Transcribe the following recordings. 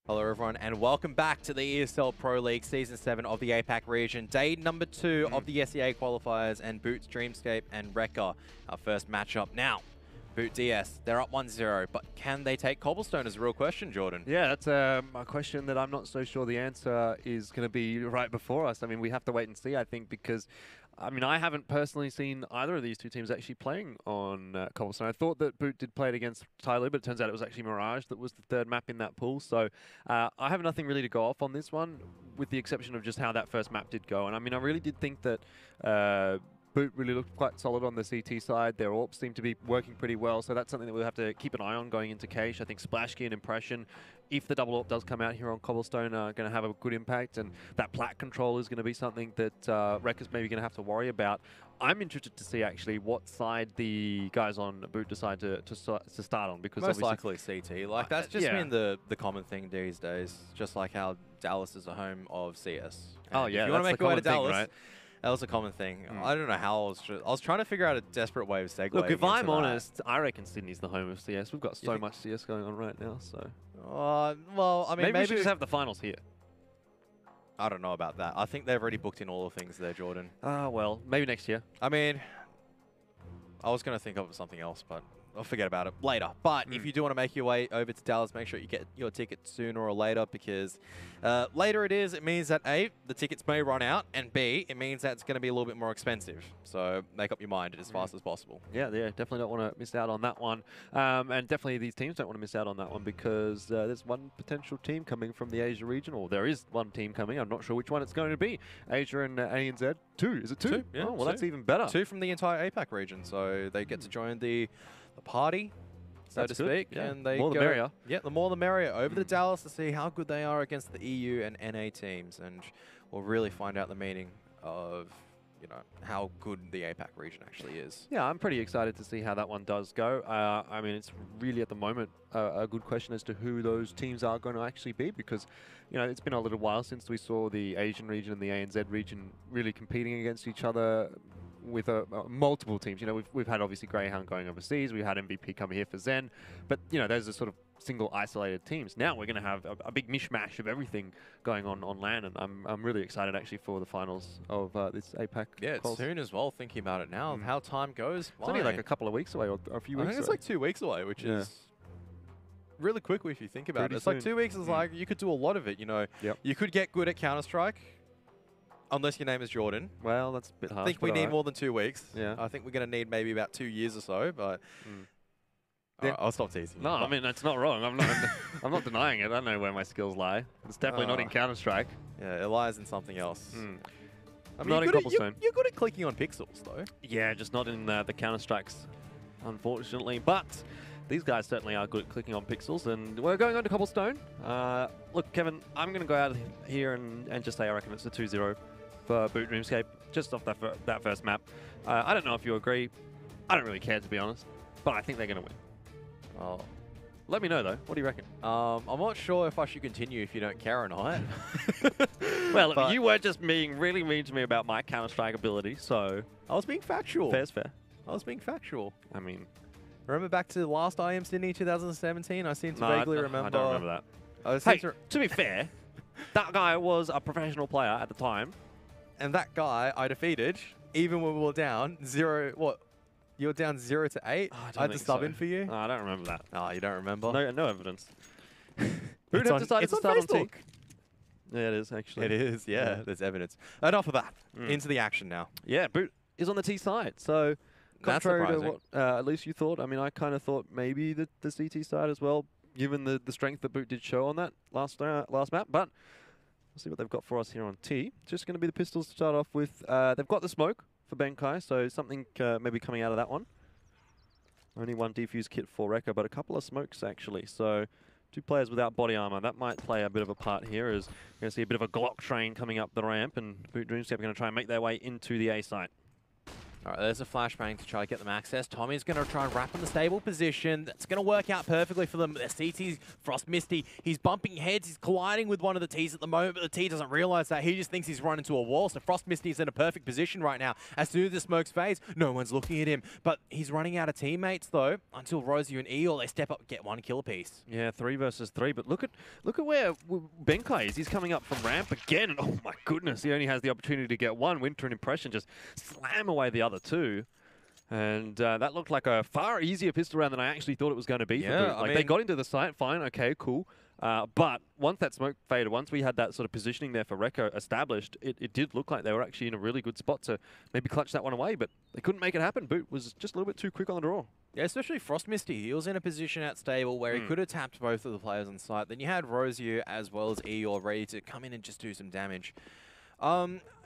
Hello everyone and welcome back to the ESL Pro League Season 7 of the APAC region. Day number 2 of the SEA qualifiers and B.O.O.T Dreamscape and Recca, our first matchup. Now, B.O.O.T DS, they're up 1-0, but can they take Cobblestone is a real question, Jordan. Yeah, that's a question that I'm not so sure the answer is going to be right before us. I mean, we have to wait and see, I think, because I haven't personally seen either of these two teams actually playing on Cobblestone. I thought that B.O.O.T did play it against Tyloo, but it turns out it was actually Mirage that was the third map in that pool. So I have nothing really to go off on this one, with the exception of just how that first map did go. And I mean, I really did think that B.O.O.T really looked quite solid on the CT side. Their AWPs seem to be working pretty well, so that's something that we'll have to keep an eye on going into Cache. I think Splashkey and Impression, if the double AWP does come out here on Cobblestone, are going to have a good impact, and that plat control is going to be something that Recca's maybe going to have to worry about. I'm interested to see actually what side the guys on B.O.O.T decide to start on, because most likely CT. Like that's just been the common thing these days. Just like how Dallas is a home of CS. And oh yeah, if you want to make your way to Dallas, right? That was a common thing. I don't know how I was trying to figure out a desperate way of segueing. Look, if I'm honest, I reckon Sydney's the home of CS. We've got so much CS going on right now, so. Well, I mean, maybe we should just have the finals here. I don't know about that. I think they've already booked in all the things there, Jordan. Well, maybe next year. I mean, I was going to think of something else, but I'll forget about it later. But if you do want to make your way over to Dallas, make sure you get your ticket sooner or later, because later it means that A, the tickets may run out, and B, it means that it's going to be a little bit more expensive. So make up your mind as fast as possible. Yeah, definitely don't want to miss out on that one. And definitely these teams don't want to miss out on that one, because there's one potential team coming from the Asia region, or there is one team coming. I'm not sure which one it's going to be. Asia and ANZ. Two. Is it two? Yeah, oh, well, that's even better. 2 from the entire APAC region. So they get to join the party, so to speak. Yeah. And they more the merrier. Yeah, the more the merrier. Over to Dallas to see how good they are against the EU and NA teams, and we'll really find out the meaning of, you know, how good the APAC region actually is. Yeah, I'm pretty excited to see how that one does go. I mean, it's really at the moment a good question as to who those teams are going to actually be, because, you know, it's been a little while since we saw the Asian region and the ANZ region really competing against each other with multiple teams. You know, we've had obviously Greyhound going overseas, we had MVP come here for Zen, but, you know, those are sort of single isolated teams. Now we're going to have a big mishmash of everything going on LAN, and I'm really excited actually for the finals of this APAC. Yeah, it's soon as well, thinking about it now, of how time goes. It's only like a couple of weeks away, or a few weeks away. I think it's like 2 weeks away, which is really quickly if you think about it. It's like 2 weeks is like, you could do a lot of it, you know. You could get good at Counter-Strike, unless your name is Jordan. Well, that's a bit harsh. I think we need more than 2 weeks. Yeah. I think we're going to need maybe about 2 years or so, but right, I'll stop teasing. No, I mean, that's not wrong. I'm not denying it. I know where my skills lie. It's definitely not in Counter-Strike. Yeah, it lies in something else. I mean, not in Cobblestone. You're good at clicking on pixels, though. Yeah, just not in the Counter-Strikes, unfortunately. But these guys certainly are good at clicking on pixels, and we're going on to Cobblestone. Look, Kevin, I'm going to go out here and just say I reckon it's a 2-0 for B.O.O.T Dreamscape, just off that first map. I don't know if you agree. I don't really care, to be honest, but I think they're going to win. Oh. Let me know, though. What do you reckon? I'm not sure if I should continue if you don't care or not. Well, look, you were just being really mean to me about my Counter-Strike ability, so... I was being factual. Fair's fair. I was being factual. I mean... Remember back to the last IM Sydney 2017? I seem to vaguely remember... I don't remember that. Hey, to be fair, that guy was a professional player at the time. And that guy I defeated, even when we were down 0... What? You were down 0-8? I had to sub in for you? No, I don't remember that. Oh, you don't remember? No evidence. Who decided to start on Facebook? Yeah, it is, actually. It is, yeah. There's evidence. Enough of that. Into the action now. Yeah, B.O.O.T is on the T side, so contrary to what at least you thought, I mean, I kind of thought maybe the CT side as well, given the strength that B.O.O.T did show on that last map, but we'll see what they've got for us here on T. Just going to be the pistols to start off with. They've got the smoke for Benkai, so something maybe coming out of that one. Only one defuse kit for Recca, but a couple of smokes actually. So 2 players without body armor. That might play a bit of a part here, as we're going to see a bit of a Glock train coming up the ramp, and B.O.O.T Dreamscape are going to try and make their way into the A site. All right, there's a flashbang to try to get them access. Tommy's going to try and wrap in the stable position. That's going to work out perfectly for them. Their CT's Frost Misty. He's bumping heads. He's colliding with one of the Ts at the moment, but the T doesn't realize that. He just thinks he's run into a wall. So Frost Misty is in a perfect position right now. As soon as the smokes phase, no one's looking at him. But he's running out of teammates, though, until Rosie and Eeyore, they step up and get 1 kill apiece. Yeah, 3 versus 3. But look at where Benkai is. He's coming up from ramp again. And oh, my goodness. He only has the opportunity to get 1. Winter and Impression just slam away the other 2. And that looked like a far easier pistol round than I actually thought it was going to be. Yeah, for Boot. They got into the site, fine, okay, cool. But once that smoke faded, once we had that sort of positioning there for Recca established, it did look like they were actually in a really good spot to maybe clutch that one away, but they couldn't make it happen. Boot was just a little bit too quick on the draw. Yeah, especially Frost Misty. He was in a position at stable where he could have tapped both of the players on site. Then you had Rozier as well as Eeyore ready to come in and just do some damage.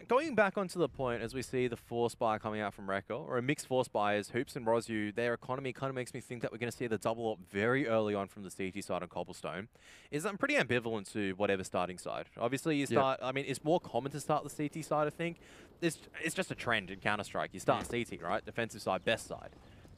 Going back onto the point, as we see the force buy coming out from Recca, or a mixed force buy is Hoops and Rozu, their economy kind of makes me think that we're going to see the double up very early on from the CT side on Cobblestone. I'm pretty ambivalent to whatever starting side. Obviously, you start, I mean, it's more common to start the CT side, I think. It's just a trend in Counter-Strike. You start CT, right? Defensive side, best side.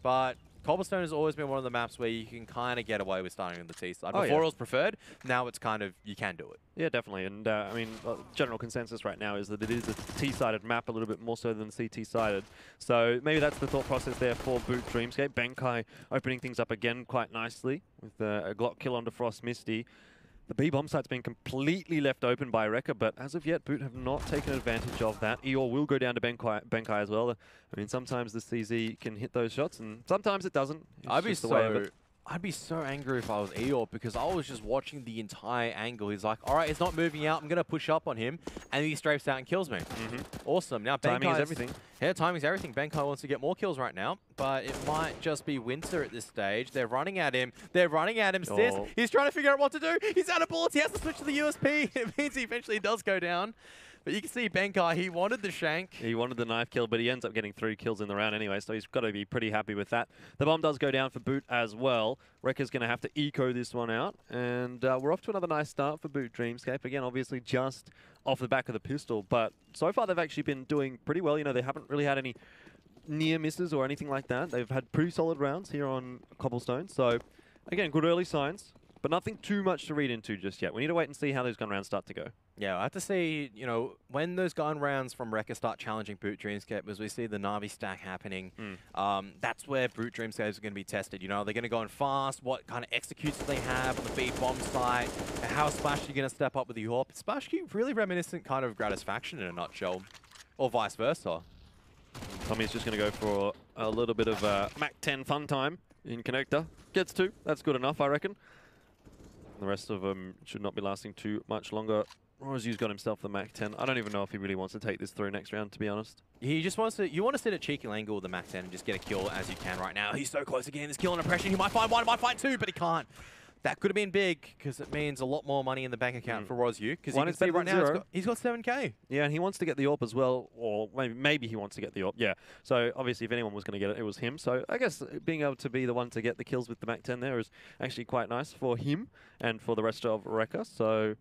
But Cobblestone has always been one of the maps where you can kind of get away with starting on the T side. Before it was preferred, now it's kind of, you can do it. Yeah, definitely. And I mean, general consensus right now is that it is a T-sided map a little bit more so than CT-sided. So maybe that's the thought process there for Boot Dreamscape. Benkai opening things up again quite nicely with a Glock kill onto Frost Misty. The B-bomb site's been completely left open by Recca, but as of yet, Boot have not taken advantage of that. Eeyore will go down to Benkai as well. I mean, sometimes the CZ can hit those shots, and sometimes it doesn't. I'd be so angry if I was Eeyore, because I was just watching the entire angle. He's like, all right, he's not moving out. I'm going to push up on him. And he strafes out and kills me. Awesome. Now, timing is everything. Yeah, timing's everything. Benkai wants to get more kills right now, but it might just be Winter at this stage. They're running at him. They're running at him. Sis, he's trying to figure out what to do. He's out of bullets. He has to switch to the USP. It means he eventually does go down. But you can see Benkai, he wanted the shank. He wanted the knife kill, but he ends up getting 3 kills in the round anyway, so he's got to be pretty happy with that. The bomb does go down for Boot as well. Recca's going to have to eco this one out, and we're off to another nice start for Boot Dreamscape. Again, obviously just off the back of the pistol, but so far they've actually been doing pretty well. You know, they haven't really had any near misses or anything like that. They've had pretty solid rounds here on Cobblestone, so again, good early signs. But nothing too much to read into just yet. We need to wait and see how those gun rounds start to go. Yeah, I have to see, you know, when those gun rounds from Recca start challenging Boot Dreamscape, as we see the Na'Vi stack happening, that's where Boot Dreamscape is going to be tested. You know, they're going to go in fast, what kind of executes do they have on the B-bomb site, and how is Splashkey going to step up with the AWP. Splashkey really reminiscent kind of Gratisfaction in a nutshell, or vice versa. Tommy's just going to go for a little bit of Mac 10 fun time in connector. Gets 2, that's good enough, I reckon. The rest of them should not be lasting too much longer. Rozu's got himself the Mac 10. I don't even know if he really wants to take this through next round, to be honest. He just wants to, you want to sit at cheeky angle with the Mac 10 and just get a kill as you can right now. He's so close again. There's kill and impression. He might find 1, he might find 2, but he can't. That could have been big, because it means a lot more money in the bank account for Rozu. Because you can see right now he's got 7K. Yeah, and he wants to get the AWP as well, or maybe he wants to get the AWP. Yeah, so obviously if anyone was going to get it, it was him. So I guess being able to be the one to get the kills with the Mac 10 there is actually quite nice for him and for the rest of Recca. So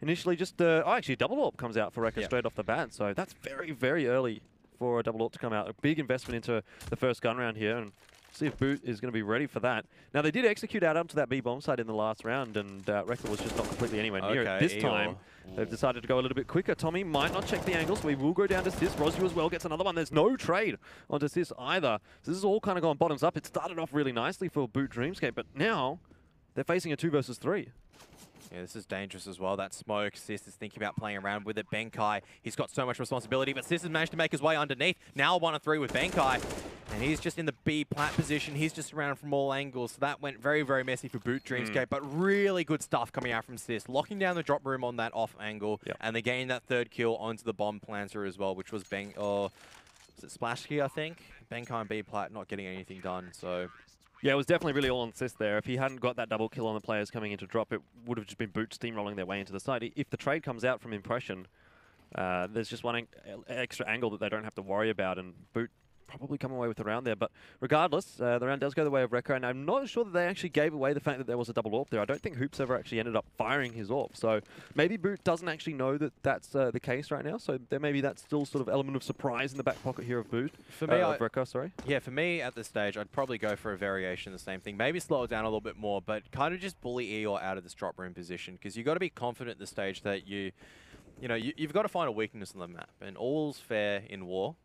initially just, actually double AWP comes out for Recca straight off the bat. So that's very, very early for a double AWP to come out. A big investment into the first gun round here. And see if Boot is going to be ready for that. Now, they did execute out onto that B-bomb side in the last round, and Recca was just not completely anywhere near it. This time, they've decided to go a little bit quicker. Tommy might not check the angles, so he will go down to Sis. Rozu as well gets another one. There's no trade onto Sis either. So this is all kind of going bottoms up. It started off really nicely for Boot Dreamscape, but now they're facing a 2 versus 3. Yeah, this is dangerous as well. That smoke, Sis is thinking about playing around with it. Benkai, he's got so much responsibility, but Sis has managed to make his way underneath. Now 1-3 with Benkai, and he's just in the B-plat position. He's just around from all angles, so that went very, very messy for Boot Dreamscape, but really good stuff coming out from Sis, locking down the drop room on that off angle, and they gained that 3rd kill onto the bomb planter as well, which was was it Splashkey, I think? Benkai and B-plat not getting anything done, so... Yeah, it was definitely really all on Sis there. If he hadn't got that double kill on the players coming into drop, it would have just been Boot steamrolling their way into the side. If the trade comes out from Impression, there's just one extra angle that they don't have to worry about, and Boot probably come away with the round there. But regardless, the round does go the way of Recca, and I'm not sure that they actually gave away the fact that there was a double AWP there. I don't think Hoops ever actually ended up firing his AWP, so maybe B.O.O.T doesn't actually know that that's the case right now, so there maybe that's still sort of element of surprise in the back pocket here of B.O.O.T. For me, of Recca, sorry. Yeah, for me at this stage, I'd probably go for a variation of the same thing. Maybe slow it down a little bit more, but kind of just bully Eeyore out of this drop room position, because you've got to be confident at this stage that you've got to find a weakness on the map, and all's fair in war.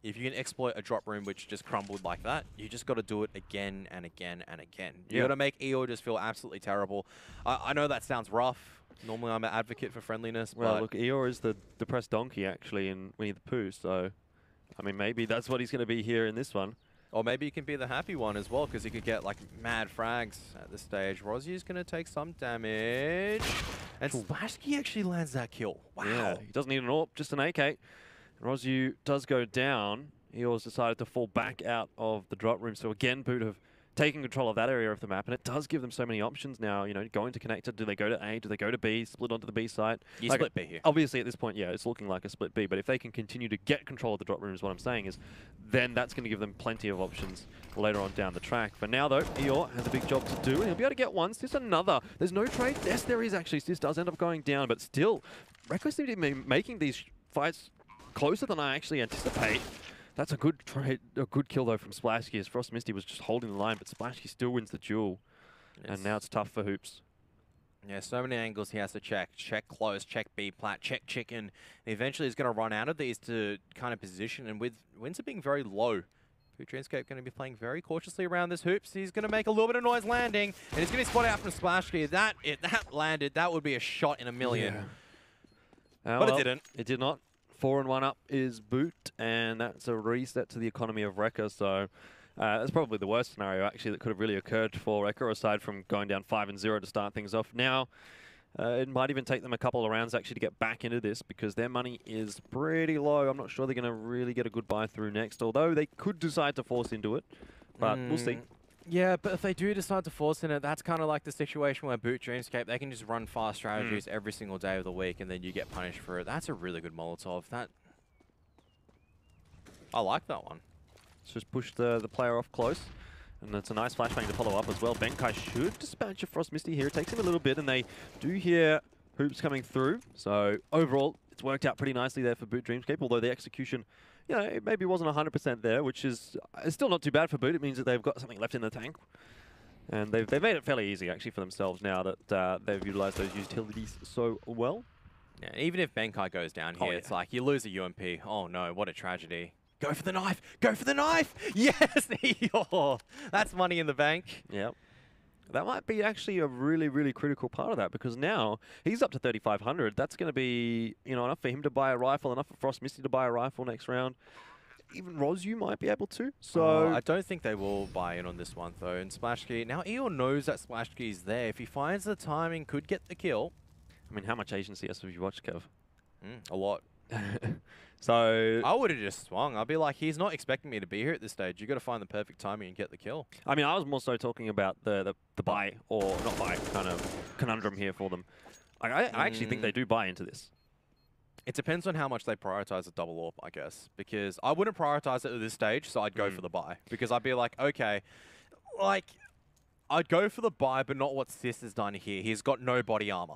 If you can exploit a drop room which just crumbled like that, you just got to do it again and again and again. You got to make Eeyore just feel absolutely terrible. I know that sounds rough. Normally I'm an advocate for friendliness. Well, but look, Eeyore is the depressed donkey actually in Winnie the Pooh, so I mean maybe that's what he's going to be here in this one. Or maybe he can be the happy one as well, because he could get like mad frags at this stage. Rosy's going to take some damage. And Splashkey actually lands that kill. Wow. Yeah, he doesn't need an AWP, just an AK. Rosu does go down. Eeyore's decided to fall back out of the drop room. So again, B.O.O.T have taken control of that area of the map, and it does give them so many options now. You know, going to connector, do they go to A, do they go to B, split onto the B site? You split B here. Obviously at this point, yeah, it's looking like a split B, but if they can continue to get control of the drop room is what I'm saying, is then that's going to give them plenty of options later on down the track. For now though, Eeyore has a big job to do, and he'll be able to get one. Sis another. There's no trade. Yes, there is actually. Sis does end up going down, but still, Recca seem to be making these fights closer than I actually anticipate. That's a good trade, a good kill though from Splashkey, as Frost Misty was just holding the line, but Splashkey still wins the duel. And now it's tough for Hoops. Yeah, so many angles he has to check. Check close, check B plat, check chicken. And eventually he's going to run out of these to kind of position, and with Windsor being very low, B.O.O.T going to be playing very cautiously around this Hoops. He's going to make a little bit of noise landing, and he's going to be spotted out from Splashkey. That landed, that would be a shot in a million. Yeah. But it didn't. It did not. 4 and 1 up is B.O.O.T, and that's a reset to the economy of Recca. So that's probably the worst scenario actually that could have really occurred for Recca, aside from going down 5 and 0 to start things off. Now it might even take them a couple of rounds actually to get back into this, because their money is pretty low. I'm not sure they're going to really get a good buy through next, although they could decide to force into it, but we'll see. Yeah, but if they do decide to force in it, that's kind of like the situation where B.O.O.T Dreamscape, they can just run fast strategies every single day of the week, and then you get punished for it. That's a really good Molotov. I like that one. Let's just push the player off close. And it's a nice flashbang to follow up as well. Benkai should dispatch a Frost Misty here. It takes him a little bit, and they do hear Hoops coming through. So overall, it's worked out pretty nicely there for B.O.O.T Dreamscape, although the execution, you know, it maybe wasn't 100% there, which is still not too bad for B.O.O.T. It means that they've got something left in the tank. And they've made it fairly easy, actually, for themselves now that they've utilized those utilities so well. Yeah, even if Benkai goes down here, it's like you lose a UMP. Oh no, what a tragedy. Go for the knife! Go for the knife! Yes! Oh, that's money in the bank. Yep. That might be actually a really, really critical part of that, because now he's up to 3,500. That's going to be, you know, enough for him to buy a rifle, enough for Frost Misty to buy a rifle next round. Even Rosu might be able to. So I don't think they will buy in on this one though. And Splashkey, now Eeyore knows that Splashkey is there. If he finds the timing, could get the kill. I mean, how much agency have you watched, Kev? A lot. So I would have just swung. I'd be like, he's not expecting me to be here at this stage. You got to find the perfect timing and get the kill. I mean, I was more so talking about the buy, or not buy, kind of conundrum here for them. I actually think they do buy into this. It depends on how much they prioritize a double AWP, I guess. Because I wouldn't prioritize it at this stage, so I'd go for the buy. Because I'd be like, okay, like, I'd go for the buy, but not what Sis has done here. He's got no body armor.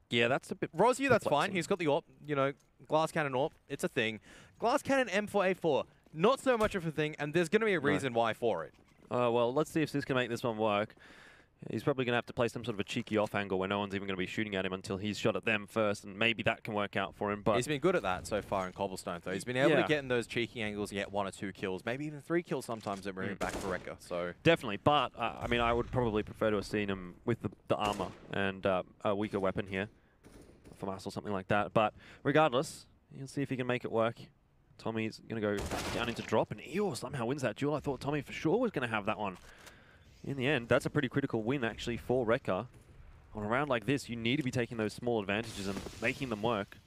Yeah, that's a bit... Rosu, that's fine. He's got the AWP, you know, glass cannon AWP. It's a thing. Glass cannon M4A4, not so much of a thing, and there's going to be a reason why for it. Well, let's see if Sis can make this one work. He's probably going to have to play some sort of a cheeky off angle where no one's even going to be shooting at him until he's shot at them first, and maybe that can work out for him. But he's been good at that so far in Cobblestone, though. He's been able to get in those cheeky angles and get 1 or 2 kills, maybe even 3 kills sometimes and bring it back for Recca. So definitely, but I mean, I would probably prefer to have seen him with the armor and a weaker weapon here, from us or something like that. But regardless, you'll see if he can make it work. Tommy's going to go down into drop, and Eeyore somehow wins that duel. I thought Tommy for sure was going to have that one. In the end, that's a pretty critical win, actually, for Recca. On a round like this, you need to be taking those small advantages and making them work.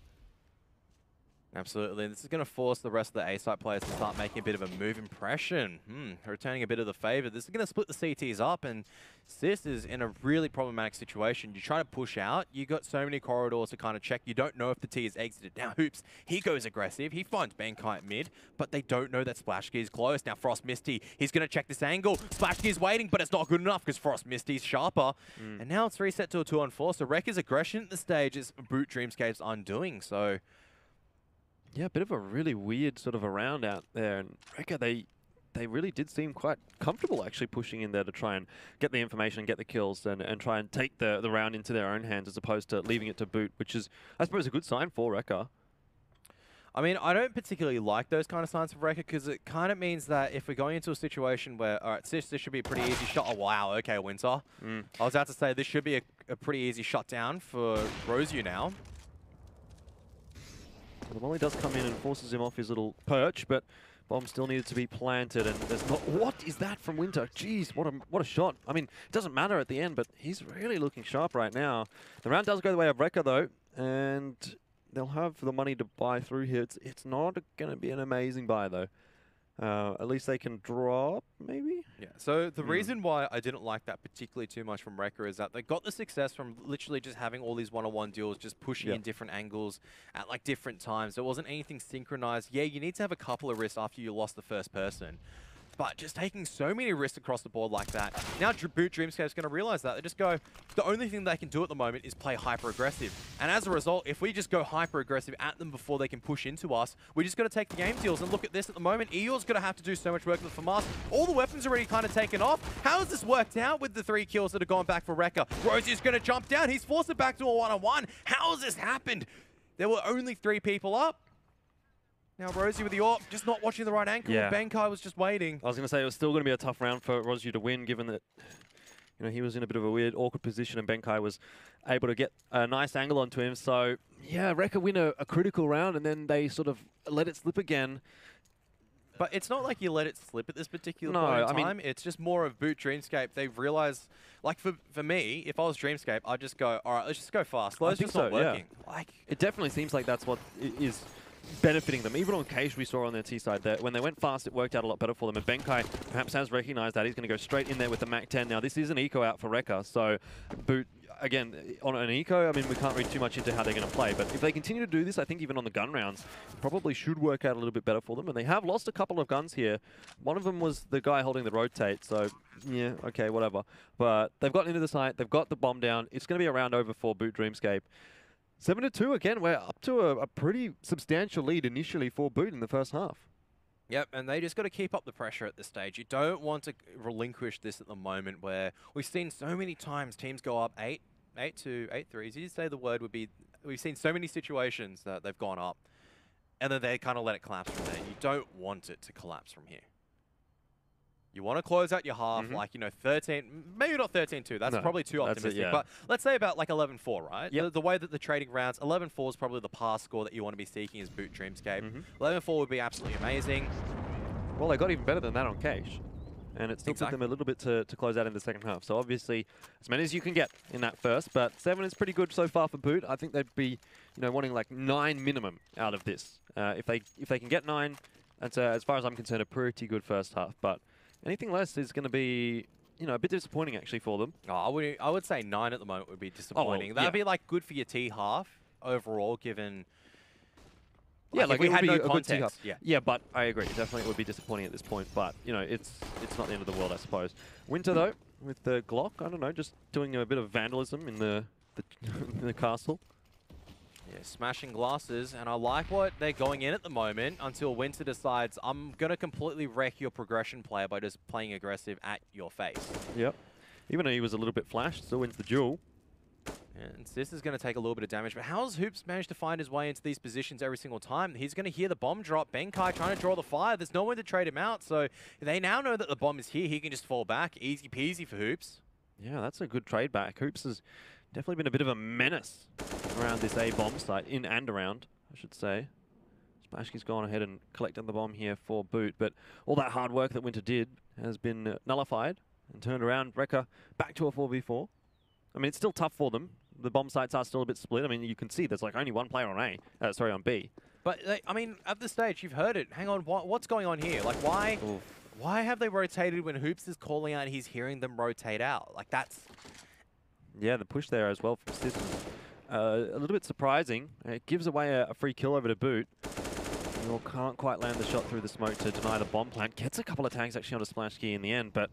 Absolutely. This is going to force the rest of the A-side players to start making a bit of a move impression. Returning a bit of the favor. This is going to split the CTs up, and Sis is in a really problematic situation. You try to push out, you got so many corridors to kind of check. You don't know if the T is exited. Now, Hoops, he goes aggressive. He finds Bankai at mid, but they don't know that Splashkey is close. Now, Frost Misty, he's going to check this angle. Splashkey is waiting, but it's not good enough because Frost Misty's sharper. And now it's reset to a 2-on-4. So Recca's aggression at the stage is B.O.O.T Dreamscape's undoing. So yeah, a bit of a really weird sort of a round out there. And Recca, they really did seem quite comfortable actually pushing in there to try and get the information, get the kills, and try and take the round into their own hands as opposed to leaving it to Boot, which is, I suppose, a good sign for Recca. I mean, I don't particularly like those kind of signs for Recca because it kind of means that if we're going into a situation where, all right, this should be a pretty easy shot. Oh, wow, okay, Winter. I was about to say this should be a pretty easy shutdown for Rosyu now. The volley does come in and forces him off his little perch, but bomb still needed to be planted, and there's not. What is that from Winter? Jeez, what a shot! I mean, it doesn't matter at the end, but he's really looking sharp right now. The round does go the way of Recca though, and they'll have the money to buy through here. It's not going to be an amazing buy though. At least they can drop, maybe? Yeah, so the reason why I didn't like that particularly too much from Recca is that they got the success from literally just having all these one-on-one duels, just pushing in different angles at like different times. There wasn't anything synchronized. Yeah, you need to have a couple of risks after you lost the first person. But just taking so many risks across the board like that, now B.O.O.T Dreamscape is going to realize that. They just go, the only thing they can do at the moment is play hyper-aggressive. And as a result, if we just go hyper-aggressive at them before they can push into us, we're just going to take the game deals. And look at this at the moment. Eeyore's going to have to do so much work with FAMAS. All the weapons are already kind of taken off. How has this worked out with the 3 kills that have gone back for Recca? Rosie's going to jump down. He's forced it back to a 1-on-1. How has this happened? There were only 3 people up. Now Rosie with the AWP, just not watching the right angle. Yeah. Bankai was just waiting. I was going to say it was still going to be a tough round for Rosie to win, given that he was in a bit of a weird, awkward position, and Bankai was able to get a nice angle onto him. So yeah, Recca win a critical round, and then they sort of let it slip again. But it's not like you let it slip at this particular point in time. It's just more of B.O.O.T Dreamscape. They've realized, like for me, if I was Dreamscape, I'd just go, all right, let's just go fast. It's just not working. Yeah. Like, it definitely seems like that's what is benefiting them. Even on Cage, we saw on their T side that when they went fast, it worked out a lot better for them. And Bankai perhaps has recognized that. He's going to go straight in there with the MAC-10. Now, this is an eco out for Recca, so B.O.O.T, again, on an eco, I mean, we can't read too much into how they're going to play, but if they continue to do this, I think even on the gun rounds, it probably should work out a little bit better for them. And they have lost a couple of guns here. One of them was the guy holding the rotate, so yeah, okay, whatever. But they've gotten into the site, they've got the bomb down. It's going to be a round over for B.O.O.T Dreamscape. 7-2 again. We're up to a pretty substantial lead initially for B.O.O.T in the first half. Yep, and they just got to keep up the pressure at this stage. You don't want to relinquish this at the moment where we've seen so many times teams go up 8-2, 8-3s. You say the word would be, we've seen so many situations that they've gone up and then they kind of let it collapse from there. You don't want it to collapse from here. You want to close out your half, like, 13, maybe not 13-2, that's probably too optimistic, but let's say about like 11-4, right? Yep. The way that the trading rounds, 11-4 is probably the pass score that you want to be seeking as B.O.O.T Dreamscape. 11-4 would be absolutely amazing. Well, they got even better than that on Cage, and it still took them a little bit to close out in the second half. So obviously, as many as you can get in that first, but 7 is pretty good so far for B.O.O.T. I think they'd be, wanting like 9 minimum out of this. If they can get 9, that's as far as I'm concerned, a pretty good first half, but anything less is going to be, a bit disappointing actually for them. Oh, I would say 9 at the moment would be disappointing. That'd be like good for your T half overall, given. Like we had no context. Yeah, but I agree. Definitely, it would be disappointing at this point. But it's not the end of the world, I suppose. Winter though, with the Glock, I don't know, just doing a bit of vandalism in the the castle. Yeah, smashing glasses, and I like what they're going in at the moment until Winter decides, I'm going to completely wreck your progression player by just playing aggressive at your face. Yep. Even though he was a little bit flashed, still wins the duel. And this is going to take a little bit of damage, but how's Hoops managed to find his way into these positions every single time? He's going to hear the bomb drop. Bankai trying to draw the fire. There's no one to trade him out, so they now know that the bomb is here. He can just fall back. Easy peasy for Hoops. Yeah, that's a good trade back. Hoops has definitely been a bit of a menace around this A-bomb site, in and around, I should say. Splashkey's gone ahead and collected the bomb here for B.O.O.T, but all that hard work that Winter did has been nullified and turned around. Recca back to a 4v4. I mean, it's still tough for them. The bomb sites are still a bit split. I mean, you can see there's like only one player on on B. But, I mean, at this stage, you've heard it. Hang on, what's going on here? Like, why have they rotated when Hoops is calling out he's hearing them rotate out? Like, that's... Yeah, the push there as well from System. A little bit surprising. It gives away a free kill over to Boot. Or can't quite land the shot through the smoke to deny the bomb plant. Gets a couple of tags actually on a splash key in the end, but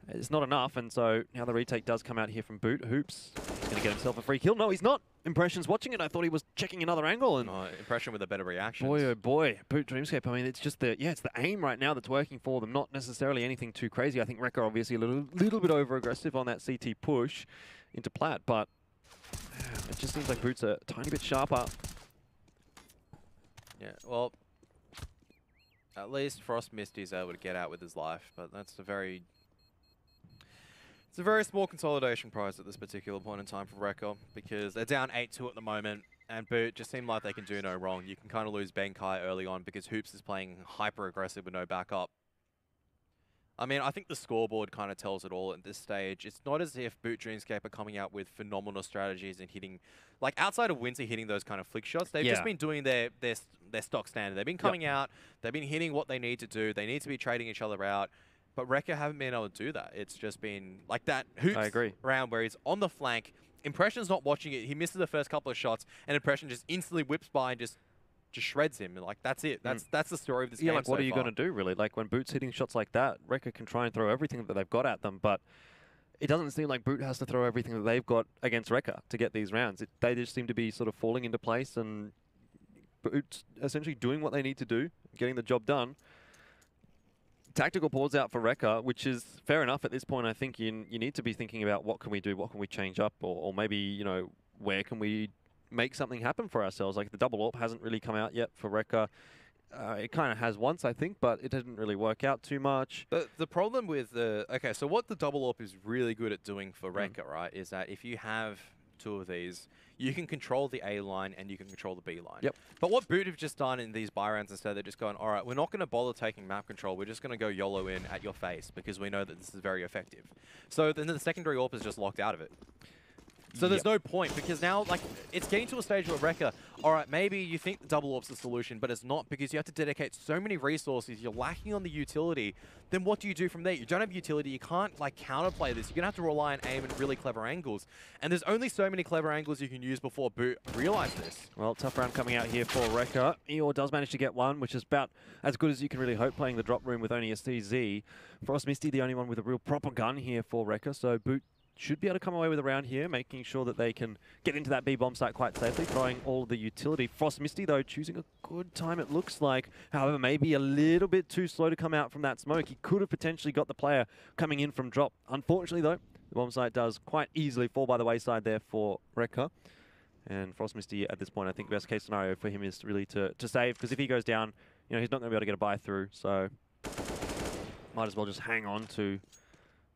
it's not enough. And so now the retake does come out here from Boot. Hoops, he's going to get himself a free kill. No, he's not. Impression's watching it. I thought he was checking another angle. And Impression with a better reaction. Boy, oh boy. Boot Dreamscape. I mean, it's just it's the aim right now that's working for them. Not necessarily anything too crazy. I think Recca obviously a little bit over-aggressive on that CT push into Plat, but it just seems like Boot's a tiny bit sharper. Yeah, well, at least Frost Misty's able to get out with his life, but that's a very... It's a very small consolidation prize at this particular point in time for Recca, because they're down 8-2 at the moment, and Boot just seem like they can do no wrong. You can kind of lose Benkai early on because Hoops is playing hyper-aggressive with no backup. I mean, I think the scoreboard kind of tells it all at this stage. It's not as if Boot Dreamscape are coming out with phenomenal strategies and hitting... Like, outside of Winter hitting those kind of flick shots, they've just been doing their stock standard. They've been coming out, they've been hitting what they need to do, they need to be trading each other out, but Recca haven't been able to do that. It's just been like that Hoops round where he's on the flank, Impression's not watching it, he misses the first couple of shots, and Impression just instantly whips by and just shreds him. Like, that's it. That's the story of this game like, what are you going to do, really? Like, when Boot's hitting shots like that, Recca can try and throw everything that they've got at them, but it doesn't seem like Boot has to throw everything that they've got against Recca to get these rounds. They just seem to be sort of falling into place, and Boot's essentially doing what they need to do, getting the job done. Tactical pause out for Recca, which is fair enough at this point. I think you need to be thinking about what can we do, what can we change up, or maybe, you know, where can we make something happen for ourselves. Like, the double AWP hasn't really come out yet for Recca. It kind of has once, I think, but it didn't really work out too much. The problem with the... Okay, so what the double AWP is really good at doing for Recca, right, is that if you have two of these, you can control the A line and you can control the B line. Yep. But what Boot have just done in these buy rounds instead, they're just going, all right, we're not going to bother taking map control. We're just going to go YOLO in at your face because we know that this is very effective. So then the secondary AWP is just locked out of it. So there's no point, because now, like, it's getting to a stage where Recca, all right, maybe you think the double AWP's the solution, but it's not, because you have to dedicate so many resources, you're lacking on the utility. Then what do you do from there? You don't have utility, you can't, like, counterplay this. You're going to have to rely on aim and really clever angles. And there's only so many clever angles you can use before Boot realize this. Well, tough round coming out here for Recca. Eeyore does manage to get one, which is about as good as you can really hope playing the drop room with only a CZ. Frost Misty, the only one with a real proper gun here for Recca, so Boot should be able to come away with a round here, making sure that they can get into that B bomb site quite safely, throwing all of the utility. Frost Misty, though, choosing a good time, it looks like. However, maybe a little bit too slow to come out from that smoke. He could have potentially got the player coming in from drop. Unfortunately, though, the bomb site does quite easily fall by the wayside there for Recca. And Frost Misty, at this point, I think best case scenario for him is really to save, because if he goes down, you know, he's not going to be able to get a buy through. So might as well just hang on to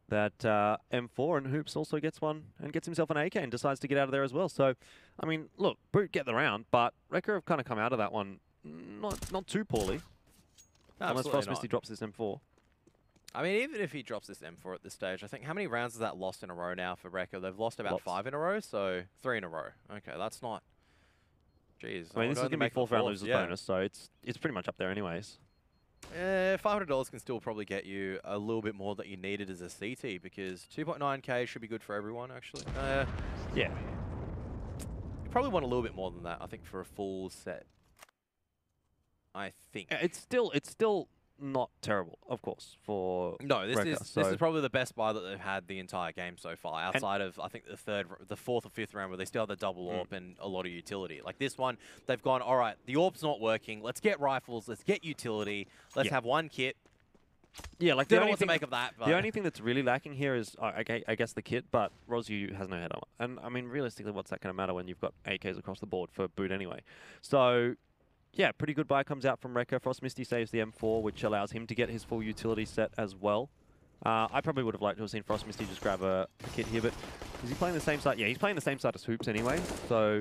that M4, and Hoops also gets one and gets himself an AK and decides to get out of there as well. So, I mean, look, Boot get the round, but Recca have kind of come out of that one not too poorly. Unless Frost Misty drops this M4. I mean, even if he drops this M4 at this stage, I think how many rounds is that lost in a row now for Recca? They've lost about 5 in a row, so 3 in a row. Okay, that's not... Jeez. I mean, this is going to be 4th round losers bonus, so it's pretty much up there anyways. $500 can still probably get you a little bit more that you needed as a CT, because 2.9k should be good for everyone, actually. Yeah. You probably want a little bit more than that, I think, for a full set. I think. It's still not terrible, of course, for Recca, this is probably the best buy that they've had the entire game so far, outside of, I think, the 4th or 5th round where they still have the double AWP and a lot of utility. Like this one, they've gone, all right, the AWP's not working, let's get rifles, let's get utility, let's have one kit. Yeah, like don't know what to make of that. But the only thing that's really lacking here is, I guess, the kit, but Rosu has no head armor. And, I mean, realistically, what's that going to matter when you've got AKs across the board for Boot anyway? So... yeah, pretty good buy comes out from Recca. Frost Misty saves the M4, which allows him to get his full utility set as well. I probably would have liked to have seen Frost Misty just grab a kit here, but is he playing the same side? Yeah, he's playing the same side as Hoops anyway, so